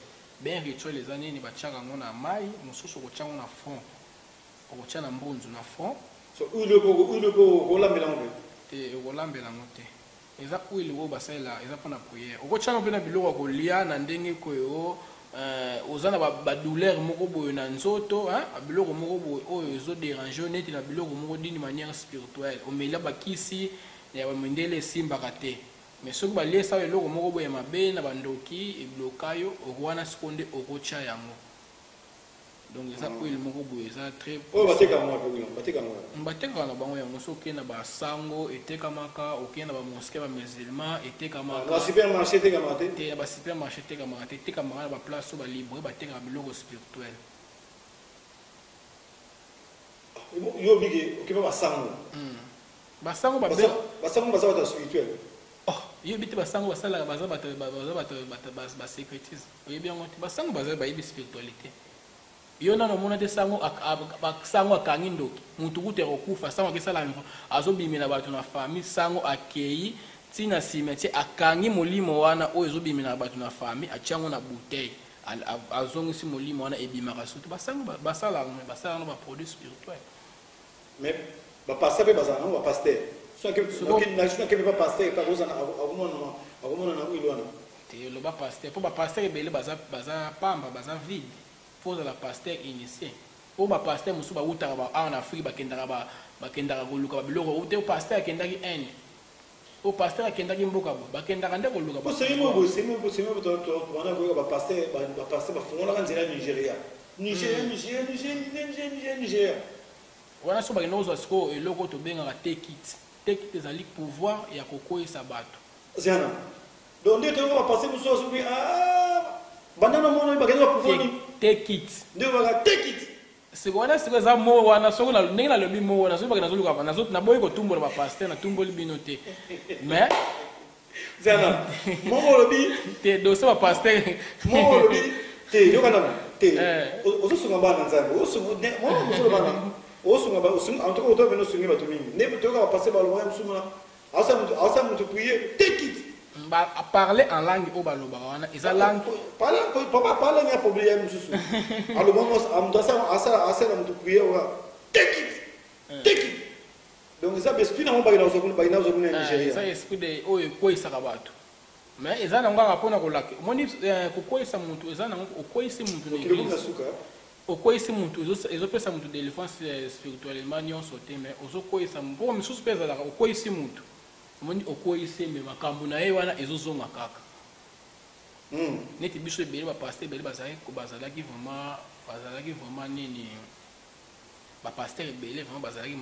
bain rituel eza nini batiaka yango na mai mosusu okotia yango na front okotia na mbunzu na front huile okolambela yango te okolambela yango te eza huile oyo basalela eza mpona prière okotia yango mpe na biloko ya kolia na ndenge koyo oza na badouleur moko boye na nzoto biloko moko boye oyo ezoderange neti na biloko moko dini manière spirituelle omelia bakisi ya bamindele esimbaka te mais soki baliesa eloko moko boye mabe na bandoki ebloka yo okwana siko nde okotia yango donc eza huile moko boye eza très batekaka na bango yango soki okende na basango etekamaka okende na bamoske bamusulman etekamaka basupermarché etekamaka te te basupermarché etekamaka te etekamaka na baplace oyo balibre batekaka biloko spirituel yo obiki okepa basango basango ba basango baza spirituel. oh yebi te basango basala baza ba secretisme oyebi yango te basango baza ba yebi spiritualité yo nano mona te sango sango akangi ndoki mutu kute kokufa sango akesala mfo azobimela bato na famille sango akei tina cimetière akangi molimo wana oyo ezobimela bato na famille atiango na bouteille azongisi molimo wana ebimaka sutu basango basala no ba produit spirituel mais ba pasteur pe bazana ba pasteur so que pas pasteur pas ozana akomona na uilwana te lo ba pasteur po ba pasteur ebele baza pamba baza vide faut la pasteur initié po ba pasteur musu ba utaka ba en Afrique bakendaka koluka ba biloko te pasteur akendaki ene o pasteur akendaki mboka bo bakendaka nde koluka ba c'est moi to bana ko ba pasteur ba fongola ka nzela Nigeria wana so bakenda kozwa siko eloko tobengaka tekit ezali pouvoir ya kokoyesa bato ziana donc nde toyeba bapase mosusu bi bandana mono bakenda pouvoir tekit nde baka tekit siko wana siko eza mo wana soko na ndenge nalobi mo wana soki bakenda zoluka naboyi kotumbola bapaster natumboli bino te mais ziana moko olobi te dosie bapaster moko olobi te yokana te ozosunga bana nzambe osunga bana osunga ba osunga en tout cas oto beno sunga bato mingi ne toka passer ba loya musuma asa mutu prier tekit ba parler en langue o baloba wana eza langue parler ni problème mususu alobamos amdasa asa na mutu prier wa tekit donc ça esprit na mo ba ina zo kuna Nigeria ça esprit de oyo koisa bato mais eza na ngaka pona kolaka moni kokoisa mutu eza na kokoisa mutu na église okoyisi mutu ezopesa mutu délivrance spirituellement nyonso te mais ozokoyisa mpo misusu mpe ezalaka okoyisi mutu omoni okoyisi me makambo na ye wana ezozonga kaka neti biso ebele bapaster ebele bazalaki vraiment nini bapaster ebele vraiment bazalaki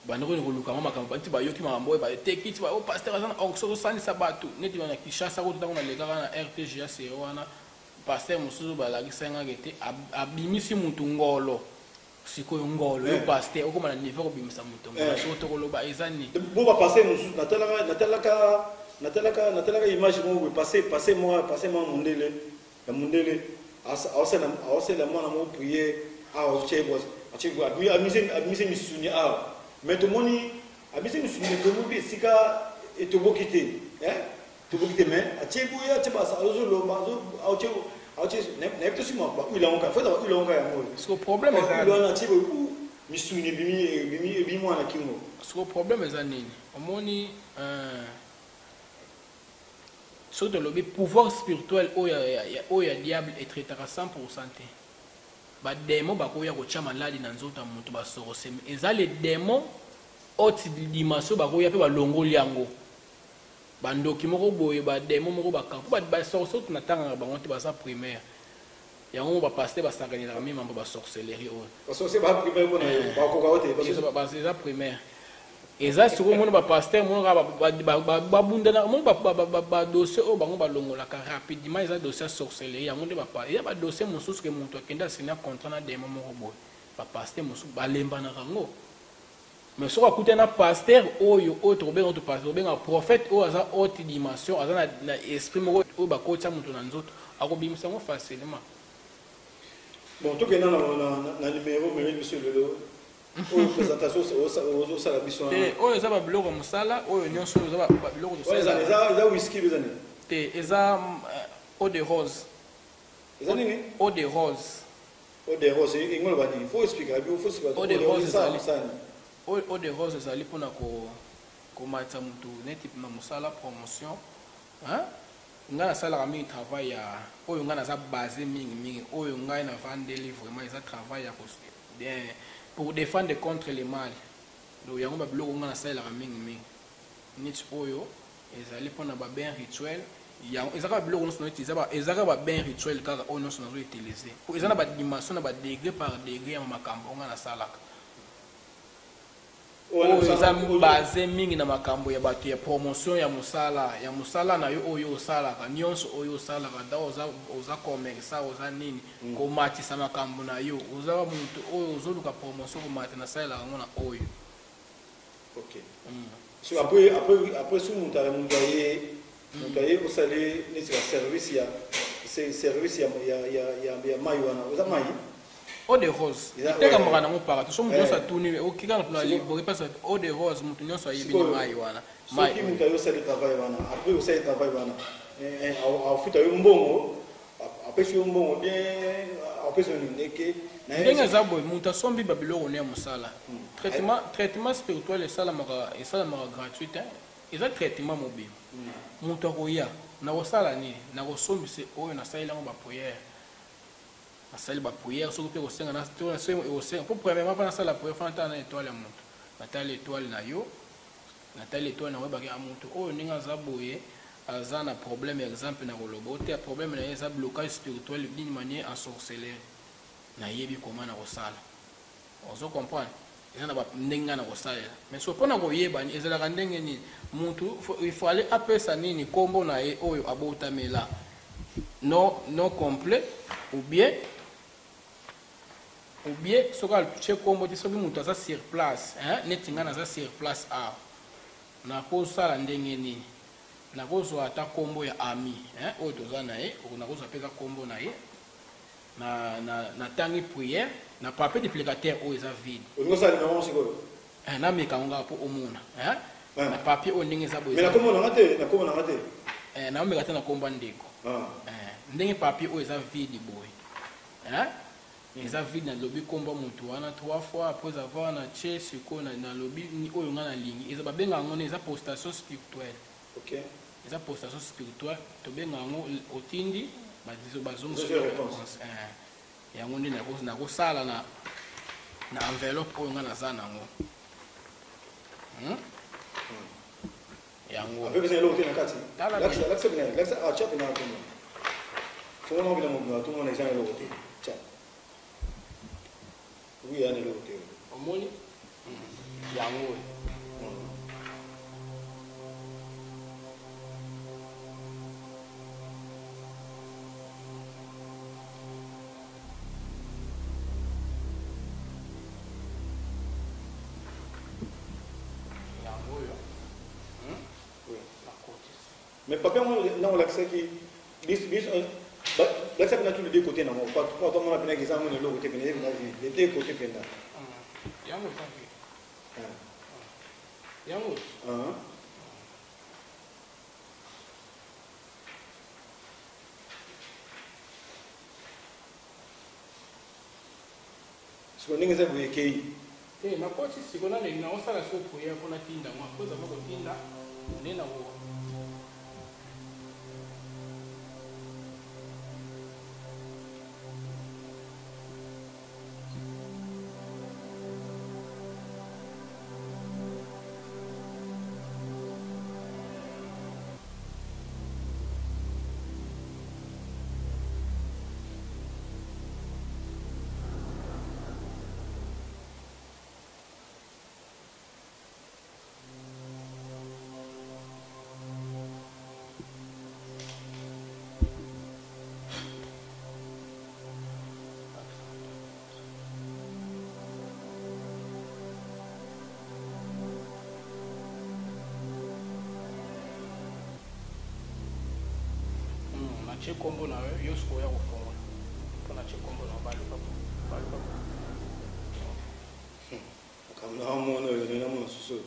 bandeko koluka makambo neti bayoki makambo oyo batekiti paster aza na onction ozosanisa bato neti bana Kinshasa koto ntango nalekaka na RTGA sere wana pasteur mususu balakisanga kete abimisi mutu ngolo sikoyo ngolo yo pasteur okoma na niveau kobimisa mutu ngolo so to koloba ezani bo ba pasteur mususu natalaka image mo passer moi mundele ya mundele awasela mwana mo prier ochebo amise misuni mais to moni amise misuni to mo bi sika etobokite tobokite mais achebo ya tebasa ozoloba ochebo n'est-ce pas moi il a encore fait il a encore ce problème est il a un petit peu misuni bimi mwana kingo ce problème est nini omoni sur de lobby pouvoir spirituel oya diable est traité à 100% ba démon ba koya ko chama maladi na nzota mutu ba sorose eza les démons haute dimension ba koya pe ba longoli yango bandoki moko boye ba demo moko ba kampo ba sorcerer na tanga bango te ba sa primaire yango ba pasteur ba sanganira kami mambo ba sorcellerie o ba sorcerer ba primaire bona ba ko ka ote ba eza primaire eza siko mono ba pasteur mono ba bundana mono ba dossier o bango ba longola ka rapidement eza dossier sorcellerie yango te ba ya ba dossier mosusu ke muntu akenda signer contrat na demo moko boye ba pasteur mosusu ba lemba na rango mais ce qu'on a un pasteur ou autre pasteur ou un prophète ou un autre dimension un esprit ou un coach à mon tour à facilement bon tout que dans numéro mais monsieur Lelo présentation aux sala biso oh ça va bloquer mon sala oh union sur ça va bloquer ça ça whisky les années et ça eau de rose eau de rose il faut expliquer il faut expliquer eau de rose eau de rose ezali mpona komatisa mutu neti na mosala promotion ngai nasalaka mingi travail ya oyo ngai naza base mingi oyo ngai navandeli vraiment eza travail ya pour défendre contre le mal donc yango babiloko ngai nasalelaka mingi neti oyo ezali mpona babain rituel ezaka babiloko nyonso neti ezaka babain rituel kaka oyo nyonso nazoutilize eza na badimension na badegré par degré ya makambo ngai nasalaka eza base mingi na makambo ya bato ya promotion ya musala na yo oyo osalaka nyonso oyo osalaka da oza commerça oza nini komatisa makambo na yo oza mutu oyo ozoluka promotion komata nasalelaka ngo na oyo Ok. So après sous mon taillé au salé n'est pas service il y a c'est service il y a maïwana vous avez maï eau de rose teka mokana ngo para so mutu sa tuni o kika na libori pas eau de rose mutu nyonso ayebi ni maïwana mai qui mutu yo salé travail wana après au salé travail wana au futa yo mbongo après sur mbongo bien après sur neke ndenge za boy mutu asombi babiloko ne mosala traitement spirituel esala maka gratuit eza traitement mobile mutu akoya na kosala nini na kosombisa oyo nasalilango bapriere nasali bapriere soki mpe kosenga nasenga po premièrement mpa nasala priere fa natala na étoile ya motu natala étoile na yo natala étoile na oyebaki ya motu oyo ndenge aza boye aza na problème exemple na koloba ote ya problème na ye eza blocage spirituel d'une manière ensorcellerie nayebi koma na kosala ozo comprendre eza na ndenge na kosalela mais so mpona koyeba ezalaka ndenge nini mutu ifale apesa nini kombo na ye oyo abotamela non complet ou bien soki aluche kombo te soki mutu aza sur place neti nga naza sur place awa nakosala ndenge nini nakozwa ata kombo ya ami oyo toza na ye nakozwa mpenza kombo na ye na tangi prière na papier duplicateur oyo eza vide nameka ngo po omona na papier oyo ndenge eza boye naomeka te na komba ndeko ndenge papier oyo eza vide boye eza vide nalobi komba motu wana 3 fois après avoir na tie sikoyo nalobi oyo nga na lingi eza babenga yango ne eza postation spirituelle eza postation spirituelle tobenga yango otindi bazongi yango nde nakosala na enveloppe oyo nga naza nango yango omoni yango mais papa moi non l'accès qui l'accès n'a tous les deux côtés non pas quand on a bien exemple on est l'autre côté bien les deux côtés bien là yango yango so ndenge za bwekei nakoti siko nalingi nakosala so priere mpona tinda ngo akoza moko tinda nde na che kombo na yo siko ya kofongola mpona che kombo na baluka kamna mona yo na mona susu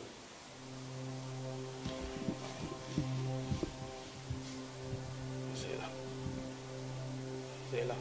zela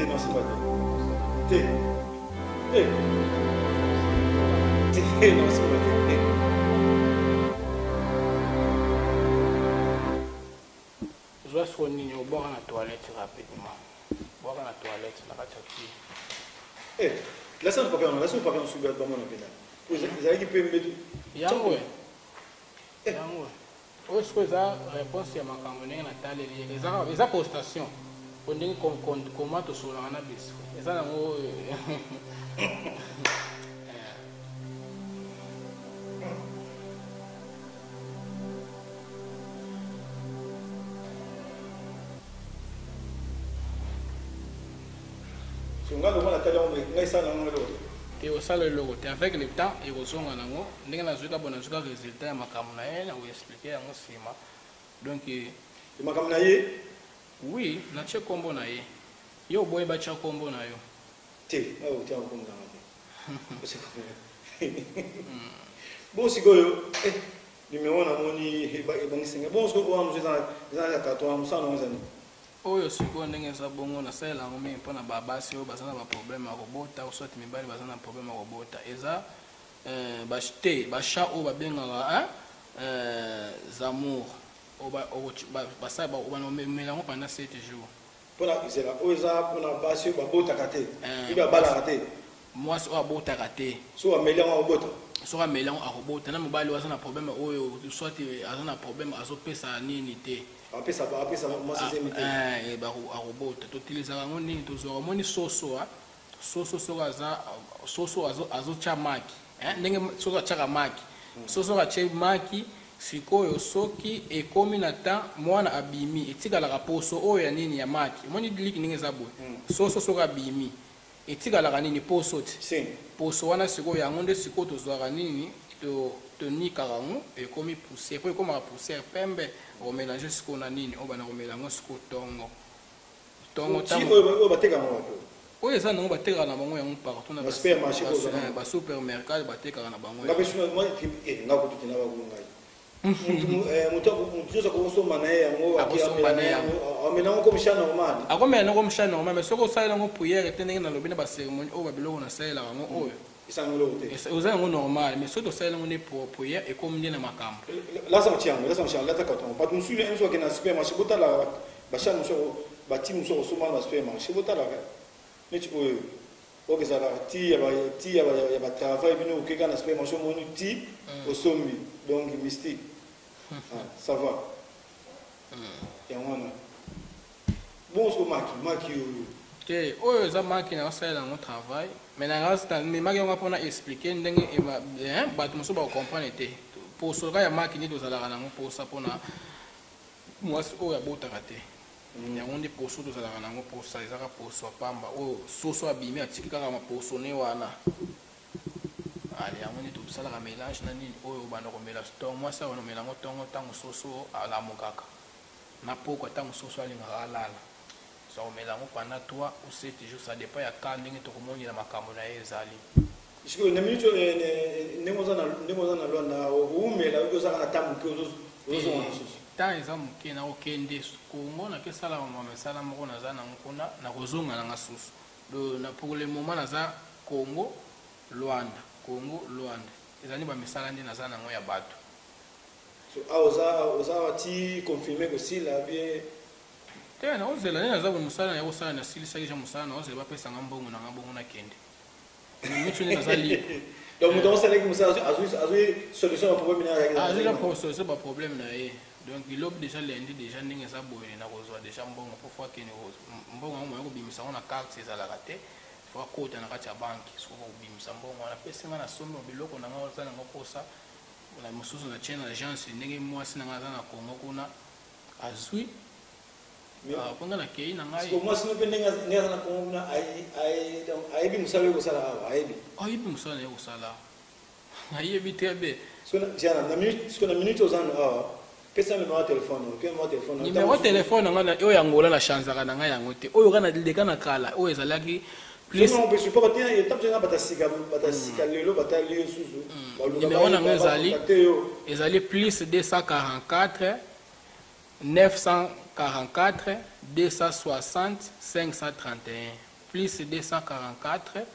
Non, c'est pas T. Non, c'est pas Je vais se réunir au bord de la toilette rapidement. Bord de la toilette, la rature. Laisse-nous pas faire un super bon pénal. Vous avez qui peut me mettre. Yango. Est-ce que ça réponse à ma campagne natale les appostations on dit comment tu sur la nabis et ça nango et au salle le logo avec le temps et au son nango ndenge na zuka bona zuka résultat ya makambo na ye na expliquer yango sima donc makambo na ye oui na che kombo na ye yo boye ba cha kombo na yo te au te kombo na te bon sikoyo numéro na moni bangisenga bon siko ko amuzo za katwa musana ngazani oyo sikoyo ndenge za bongo na sala ngo mimi mpona babasi oyo bazana ba problème ya kobota ou soit mibali bazana problème ya kobota eza bashite basha oyo babengaka zamour basaba obanomela pendant 7 jours pona izela oza pona basi babotaka te iba balaka te mwasi oyo abotaka te so ameli yango akobota so ameli yango akobota na mobali aza na problème oyo soit aza na problème azopesa nini te apesa mwasi zemi te akobota totilizaka yango nini tozwaka moni soso soko azotya maki ndenge soso atyaka maki soso atye maki sikoyo soki ekomi na temps mwana abimi etikalaka poso oyo ya nini ya maki moni liki ndenge eza boye soso soki abimi etikalaka nini poso ti poso wana sikoyo yango nde sikoyo tozwaka nini tonikaka yango ekomi poussière po ekomaka poussière pembe okomélange sikoyo na nini oyo bana komela yango sikoyo tongo oyo eza nango batekaka na bango yango partout na basupermercade batekaka na bango akomela nango msha normal mais soki osalela yango priere te ndenge nalobi na baceremonie oyo babiloko nasalelaka yango oyo oza yango normal mais soki tosalela yango ne priere ekomi nde na makambo bati muso kosomana na supermarché botalaka neti oyo okezala ti ya batravail bino okeka na supermarché omoni ti osombi donc mystique ça va yango wana bon so maki oyo oyo eza maki na basalela yango travail mais memaki yango mpona expliquer ndenge bato mosusu bakokomprendre te poso kaka ya maki nde tozalaka nango posa mpona mwasi oyo abotaka te yango nde poso tozalaka nango posa ezaka poso apamba oyo soso abimi atiki kaka maposo ne wana yango nde tosalaka mélange na nini oyo banda komela stongo mwasi awa nomela yango ntongo ntango soso alamukaka na poko ntango soso alingaka alala so komela yango pendant 3 ou 7 jours ça dépend ya ka ndenge tokomonela makambo na ye ezali sikoyo na minute ndenge oza na lwanda oumela ozaka na tamuke ozozonga na soso temps eza moke na okende kongo nakesala misala moko naza nango kuna nakozonga nanga susu pour le moment naza congo lwanda ezali bamisala nde naza nango ya bato oza wati confirme kosila bien te naozela nde naza mosala na kosala nasilisaki ja mosala naozela bapesanga mbongo nanga bongo nakende mitu nde naza libre donc moto osalaki mosala azwi solution ya problème azwi baproblème na ye donc ilobi déjà lundi déjà ndenge eza boye nakozwa déjà mbongo po fois kende mbongo yango moya kobimisa yango na carte ezalaka te fo akota na kati ya banki soki kobimisa mbongo wana pesinga na somi biloko nanga oza nango posa na mosusu na tie na agence ndenge mwasi nanga aza na kongo kuna azwi mponga na kei na ngai mwasi mpe ndenge aza na kongo kuna ayebi mosala oyo kosala awa ayebi mosala na ye kosala ayebi te be na minute ozana awa Pesa numéro de téléphone, numéro de téléphone ngana oyo yangola na chanzaka na nga yango te oyo kana leka na kala oyo ezalaki plus on peut pas dire il tape na batasika lelo batali susu numéro na nga ezali plus 244 944 260 531 plus 244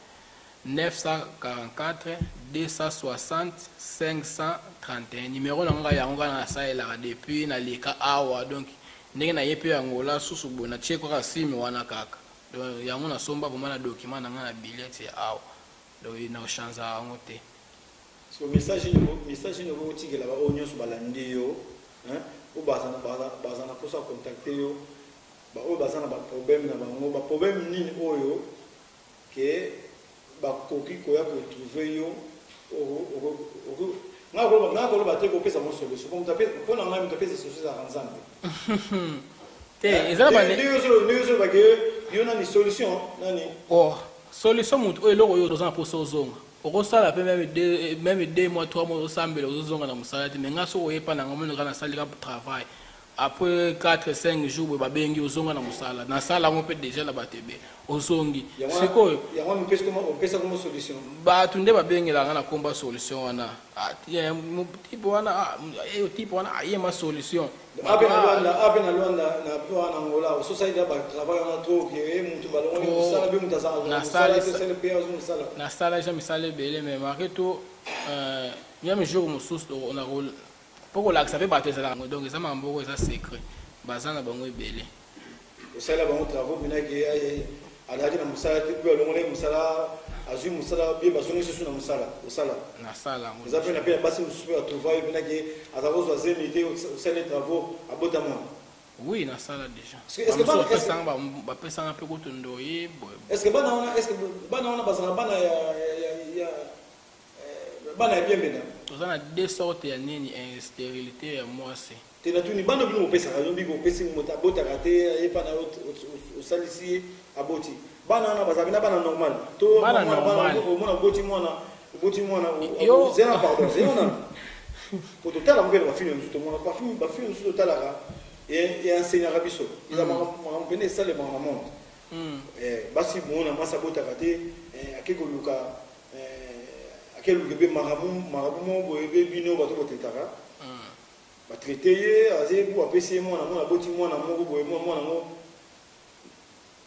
944 260 531 numéro na nga yango kana saela depuis na leka awa donc ndenge na yepe yangola susu bona cheko ka simi wana kaka donc yango na somba pour na document na nga na billet ya awa donc na chanza yango te so message no tigela ba onyo so balandi yo hein o bazana posa contacter yo ba o bazana ba problème na bango ba problème nini oyo ke bakoki koya retrouver yo ngakolo bate kopesa mo solution pour taper pour na même taper ces solutions à ensemble te ezala ba ne ba que yo na ni solution nani oh solution mutu oyo loko yo tozana poso zonga okosala pe même 2 mois 3 mois osambela ozonga na musala te mais ngaso oyepa na ngomeno kana sali ka travail après 4-5 jours babengi ozonga na musala na sala ngo pe déjà la batebe ozongi sikoyo yango mpesa comme solution bato nde babengela nga na komba solution wana tipo wana tipo wana ayema solution ape na Luanda na pwa na Angola société ba travail na trop que mutu balongi musala be mutazana na sala c'est le père musala na sala jamais sala belé mais marketo même jour mususu on a rôle pour la ça fait battre ça donc ça mambo ça secret bazana bango ebele osala bango travaux bina ke alaki na musala pe alongole musala azui musala bien bazongi susu na musala osala na sala ngo ça peut na pe basi mususu à travail bina ke atako zo zenité osala les travaux abotama oui na sala déjà est-ce que ba pesa un peu kotondo ye est-ce que bana ona bazana bana bien bena on a deux sortes ya nini stérilité ya moi c'est tena tuni bana bino pesa ka yombi ko pesi mota bota raté et pas na au salisi aboti bana na bazabina bana normal to bana normal mona boti mona yo zéro pardon zéro na pour total ngelo ba fini nzuto mona ba fini nzuto talaka et enseigner rabiso il a mon pene sale mon monde basi mona masa bota raté akeko luka quel bébé marabout bébé bino bato botetaka ba traiter aze bu apesi mona boti mona moko boye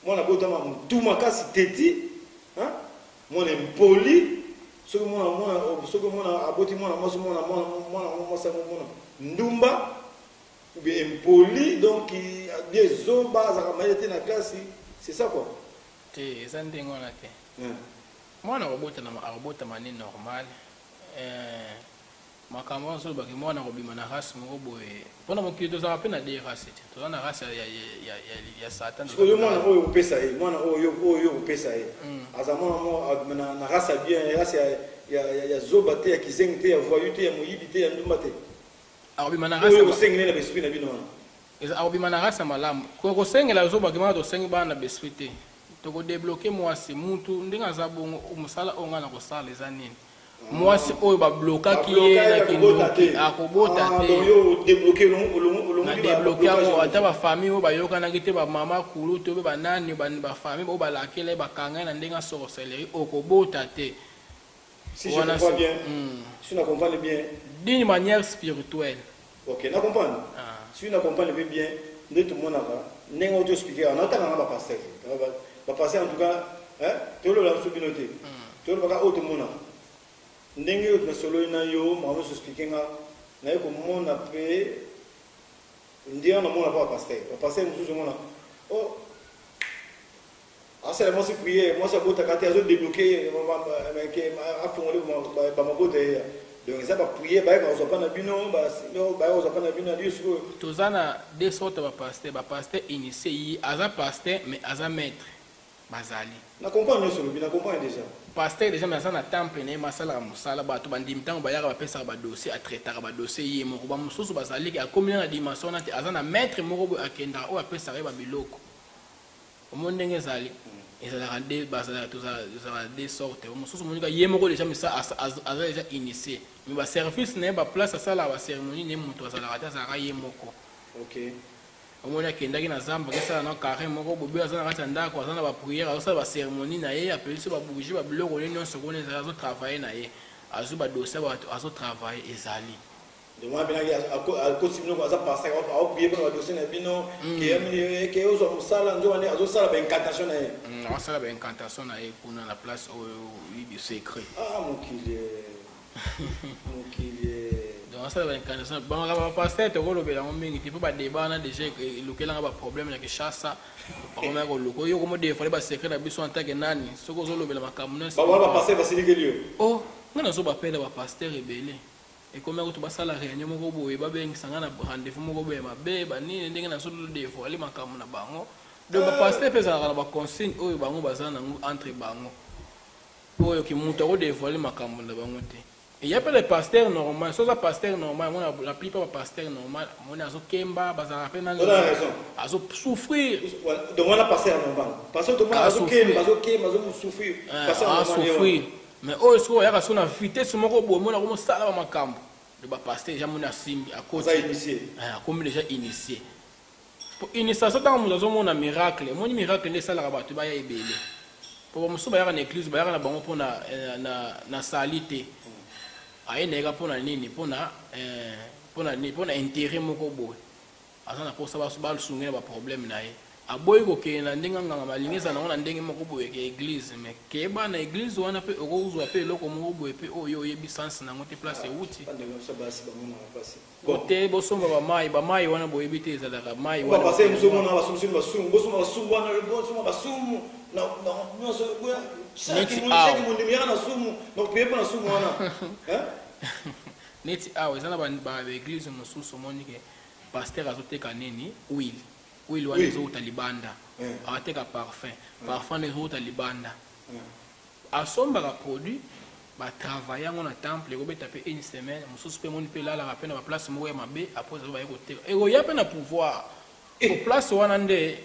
mona bota ma tout makasi teti hein mona impoli soko mona aboti mona ndumba ou bien impoli donc bien zoba za kamayete na classe c'est ça quoi te ça ndengo na te mwana robota mani normal makambo so baki mwana robima na race moko boye pona mokili tozala pe na de race te tozala na race ya satan so yo mwana oyo opesa ye mwana oyo opesa ye aza mwana na race bien race ya zoba te ya kizengi te ya voyou te ya moyibi te ya ndumba te arobima na race oyo osengeli na besprit na bino wana arobima na race malamu kosengela zoba ki mwana tosengi bana na besprit te toko débloquer mwasi mutu ndenge aza bongo musala onga na kosala eza nini mwasi oyo bablokaki ye na kindoki akobota te na débloquer yango ata bafamille oyo bayokanaki te bamama kulu to mpe banani bafamille oyo balakela ye bakanga ye na ndenge asorcellerie okobota te si je comprends bien si on comprend bien d'une manière spirituelle ok na comprendre si on comprend bien nde tomonaka ndenge oto expliquer on atanga na bapasteur passer en tout cas hein tolo la communauté tolo baka auto mona ndenge yo na solo na yo mama so expliquer nga na yo ko mona pe ndia na mona pa passer mususu mona oh asa mo se prier mo sa bota kati azo débloquer ke afongole ba mabota ya donc ça va prier ba ka osopa na bino ba osopa na bino dio siko tozana deux sortes ba pasteur initié aza pasteur mais aza maître bazali na comprendre solo bina comprendre déjà pasteur déjà mais ça na temple ne masala musala bato bandimi tango bayaka bapesa ba dossier a traiter ba dossier ye moko ba mususu bazali ki akomi na dimension na te azana maître moko bo akenda o apesa ba biloko au monde ndenge zali ezalaka de bazala tozala de sorte mosusu monika ye moko déjà misa aza déjà initié mais ba service na ba place asala ba cérémonie ne moto azalaka azalaka ye moko. OK. Omoni akendaki na zamba kesala na carré moko bobe aza na kati ya ndako aza na ba prière azosala ba cérémonie na ye apeli so ba bougie ba biloko nyonso kone azo travailler na ye azo ba dossier azo travailler ezali. Donc moi bien à continuer comme ça passer à oublier pour dossier na bino que aux hommes sala ndio ane azo sala ba incantation na ye. On sala ba incantation na ye kuna la place au secret. Ah mon kilié. Donc ça va incantation bon la passer to ko lobela mingi tipo ba débat na déjà lokela ba problème na ke chassa comme ko loko yo comme des fois ba secret na biso en tant que nani soko zo lobela makamuna. Ba wala passer ba siligelio. Oh, ngana zo ba pela ba pasteur rebelle. Et comme tu vas à la réunion, mon boy, babeng sangana rendez-vous mon boy ma beba ni ndenge na solo de fois ali makamu na bango. Donc ba pasteur pesa na ba consigne oyo bango bazana entre bango. Oyo ki muta ko de fois ali makamu na bango te. Et y a pas les pasteurs normal, so ça pasteur normal, on a la plupart des pasteurs normal, on a zo kemba bazara pe na. On a raison. Azo souffrir. Donc on a passé normal. Parce que tout le monde azo kemba, azo souffrir. Passer normal. Mais oh so ya kasona vitesse moko bo mona ko sala ba makambo de ba pasteur déjà mona simbi à côté initié comme déjà initié pour initiation tant nous avons mona miracle mon miracle ne sala ba to ba ya ebele pour musu ba ya na église ba ya na bango pona na salite ay nega pona nini pona intérêt moko bo azana pour ça ba sunga ba problème na ye aboyi ko ke na ndenge nganga malingeza na ndenge moko boye ke église mais ke ba na église wana pe okozwa pe loko moko boye pe oyo yebisance na ngote place euti côté bosomba ba mai wana boye bité ezalaka mai wana ba passer musomo na basumumu basumu bosoma basumu wana bosoma basumu na nyoso boya neti awo mundi miyana na sumu no pepa na sumu wana hein neti awo ezana ba église mosusu monike pasteur azoteka nini oui le les autres libanda ateka parfum les autres libanda asomba ka produit ba travailler na temple ko beta pe une semaine mususu pe moni pe la rappel na place moko ya mabe après ça va écouter et il y a pas na pouvoir pour place wana nde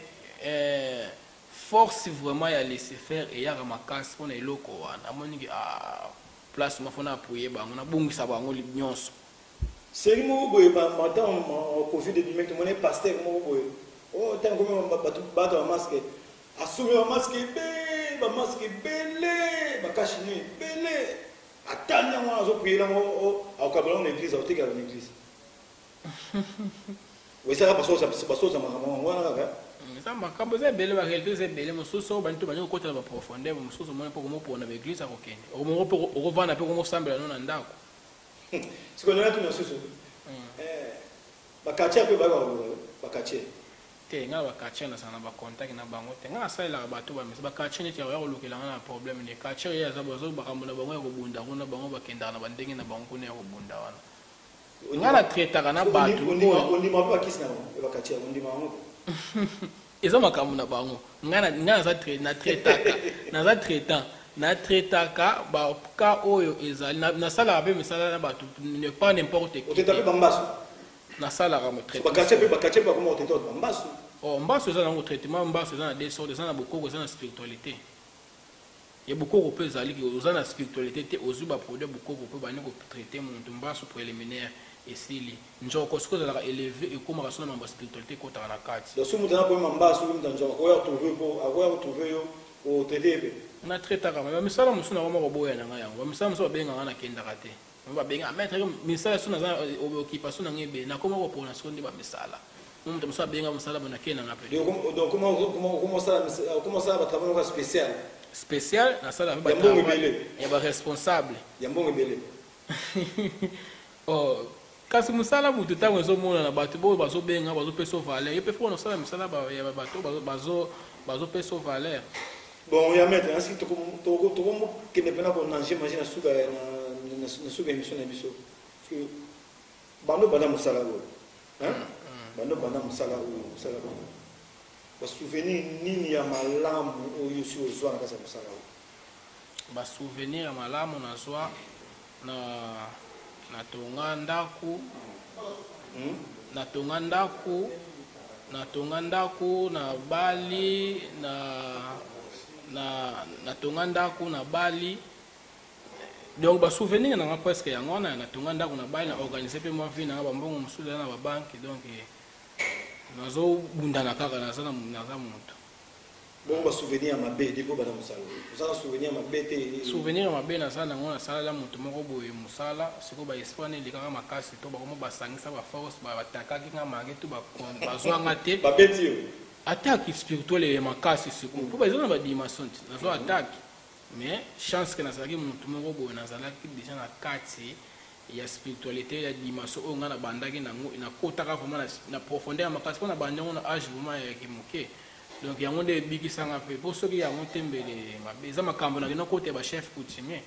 force vraiment ya laisser faire et ya makasi pour na eloko wana amoni ki place mafona appuyer bango na bungisa bango nyonso c'est mo boye ba madame Covid 19 mon pasteur mo boye. Oh, tant que bato ba masque assumer ba masque belé ba kashini belé atanya wa zo prier ngo au kabala na église au teka na église oui ça va passer ça maman wana ka ça makambo za belé ba réalité za belé mosusu bantu banyo kota ba profondeur mosusu mona poko mo pona ba église akokende o poko o vana poko mo sambela no na ndako siko na tu na susu ba katia pe ba katia te nga ba katia na sana ba contact na bango te nga sala ba to ba misa ba katia ne tia ya ko lokela na problème ne katia ya za bozo ba kamona bango ya ko bunda kuna bango ba kenda na bandenge na bango kuna ya ko bunda wana nga na traitaka na batu on dit ma pas qui ça ba katia on dit ma ngo eza makambo na bango nga za traitant na traitaka ba ka oyo ezali na sala ba misala na batu ne pas n'importe qui o te tape bambaso na sala ka mo traitement ba katia ba comment on te tape bambaso oh mbaso eza na traitement mbaso eza na des sortes eza na bokoko eza na spiritualité ya bokoko pe ezali ki eza na spiritualité te ozuba produit bokoko pe bani ko traiter muntu mbaso préliminaire esili njoko siko ezalaka élevé ekomaka so na mambo ya spiritualité kotaka na kati donc soki moto ana koyema mbaso oyo moto anjoko akoya kotrouve yo otraite pe na traitaka ma misala mosusu na moko boya na ngai yango bamisala mosusu babengaka nakendaka te babenga maître misala so naza occupation na ngai ebe nakoma kopona siko nde bamisala moto mosusu abenga mosala bona kendanga pe donc comment ça va travailler spécial na sala ya ba responsable ya mbongo ebele oh kasi musala mutu tango ezomona na bato boyo bazobenga bazopesa valeur yepe fona osala misala ya bato bazopesa valeur bon ya maître ainsi tokomo kende pena konanger manger na suka émission na biso parce que bando bana musala oyo bando bana musala oyo musala oyo basouvenir nini ya malamu oyo si ozwa na kasa musala oyo basouvenir ya malamu nazwa natonga ndaku na tonga ndako na Bali na tonga ndako na Bali. Donc ba souvenir na presque yango na tonga ndako na Bali na organiser pe moi vie na ba mbongo musula na ba banque donc nazo bundana kaka na za moto. Bon ba souvenir mabe diko ba na musala. Za souvenir mabe te souvenir mabe na za na ngona sala la moto moko boye musala siko ba Espagne likaka makasi to ba komo basangisa ba force ba batakaki nga mage to ba bazwanga te ba beti yo attaque spirituelle makasi siko po ba zona ba dimension nazo attaque mais chance que nazalaki moto moko boye nazalaki déjà na kati ya spiritualité ya dimension o nga na bandaki nango na kotaka vraiment na profondeur makasi pona bandango na âge vraiment ya kimuke. Donc yango nde bikisanga pe pour ceux qui yango tembele mabeza makambo na kena kote ba chef coutumier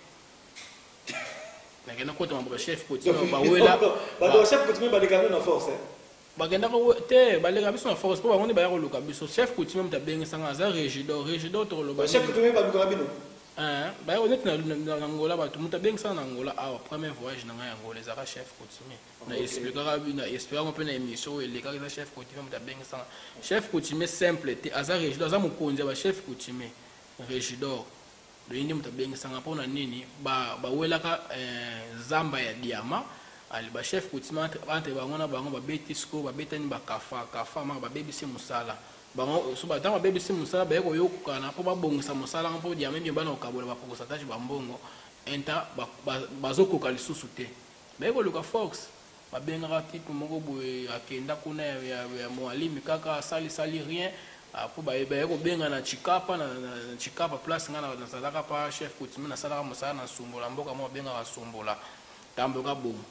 na kena kote ba chef coutumier ba wela ba chef coutumier ba lekana na force bagenda ko te baleka biso na force po bango nde ba ya koluka biso chef coutumier mutabengisanga za régidor to loba chef coutumier ba bikora bino ba ya honnête na Angola bato mutabengisanga na Angola awa premier voyage na ngai Angola ezaka chef coutumier na expliquera na expliquera un peu na émission et les gars chef coutumier mutabengisanga chef coutumier simple te aza régidor za mukonzi ba chef coutumier régidor le indi mutabengisanga pona nini ba welaka zamba ya diama ali ba chef coutumier entre bango na bango ba betisko ba betani ba kafa ma ba bebisi musala bango so ba tama bebisi musala ba yeko yokana po ba bongisa musala po diama mbi bana okabola ba pourcentage ba mbongo enta bazokoka lisusu te ba yeko luka fox ba bengaka type moko boye akenda kuna ya mwalimu kaka sali rien po ba yeko benga na chikapa place ngana na salaka pa chef coutumier na salaka musala na sumbola mboka mo benga sumbola tamboka bongo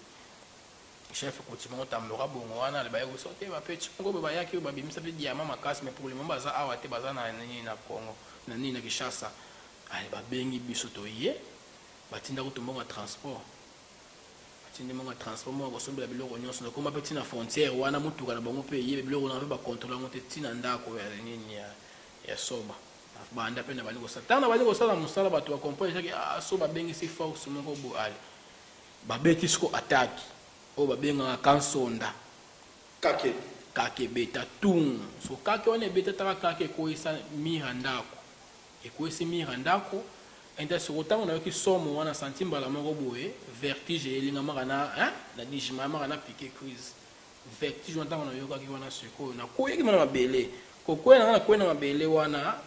chef coutumier tamboka bongo wana le bayeko sote ba petit ngo ba yaki ba bimisa pe diama makasi mais pour le moment baza awa te baza na nini na Congo na nini na Kinshasa ale ba bengi biso to ye batinda ko tombonga transport batindi monga transport mo ko sombela biloko nyonso na komba petit na frontière wana mutuka na bango pe ye biloko na ba contrôler ngo te tina ndako ya nini ya soba banda pe na bali ko satana bali ko sala musala bato ba comprendre que soba bengi si force moko bo ale ba betisko attaque o babenga kansonda kake beta tung so kake wana beta taka kake ko isa mirandako ekoisi mirandako enta sokotango na yoki somo wana santimbala moko boye vertige elinga makana na dijima makana piqué crise vertige wana tango na yoka ki wana siko na koyeki mana mabele kokwena na kwena mabele wana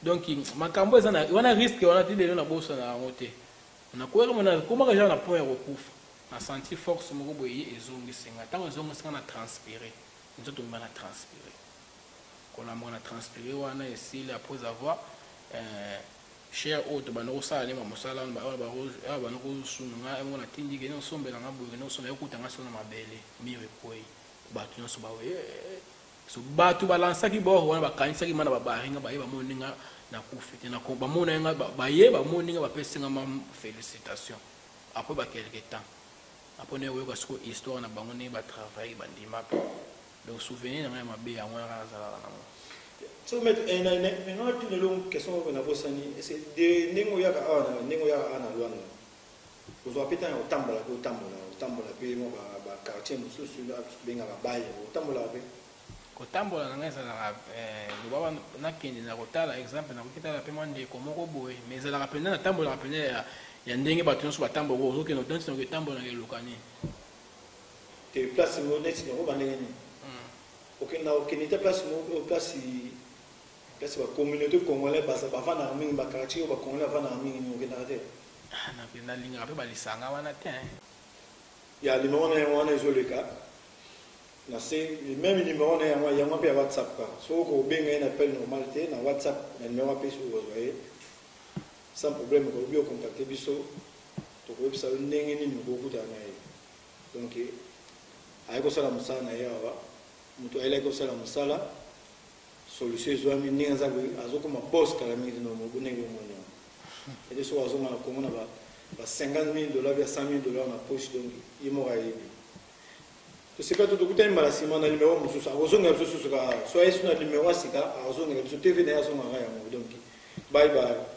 donc makambo eza na wana risque wana tidelo na bosa na ngote na koyeki mana komaka ja na point ya kokufa na senti force moko boye ezongisenga tango ezongisenga na transpirer nzoto mbana transpirer kona mona transpirer wana esile après avoir cher auto banoko sala lema mosala on ba banoko sununga ngo na tindi ke no sombela nga boye no sombela kutanga sona mabele mire koi batu no so ba we so batu balansa ki bo wana bakanisa ki mana ba baringa ba yeba moninga na kufite na ko ba mona nga ba yeba moninga ba pesinga ma félicitations après ba quelque temps après ne weko siko histoire na bango ne ba travail ba ndima pe donc souvenir na ma be ya ngwana kana sala na mo so met na tu ne long question na bosani c'est de ningo ya ana lwana ko zo apita o tambola pe mo ba quartier mususu la benga ba baye o tambola pe ko tambola na ngasa na baba na kindi na kotala exemple na kokitala pe mwande ko moko boye mais za la pena na tambola pena ya ndenge bato nyonso batambola ozoke no dansi na kotambola na elokani te place mo net no ba ndenge ni okenda okenita place mo place ba communauté congolaise ba fana mingi ba quartier ba congolais fana mingi ni okenda te na pena linga pe balisanga wana te ya numéro na wana ezoleka na c'est même numéro na yango pe WhatsApp ka so ko benga na appel normal te na WhatsApp na numéro pe sur voyez sans problème ko bio contacter biso to ko bisa ndenge ni ngo kuta na ye donc ay ko sala musala na yawa mutu ay ko sala musala solution zo ami ninga za azoko ma boss kala mi no mo bunenge mo no et so azo ma ko na ba $50,000 ya $100,000 na poche donc imo ay to c'est pas tout kuta mbala sima na numéro mususu azonga mususu ka so ay suna numéro sika azonga biso TV na azonga ya mo donc bye bye.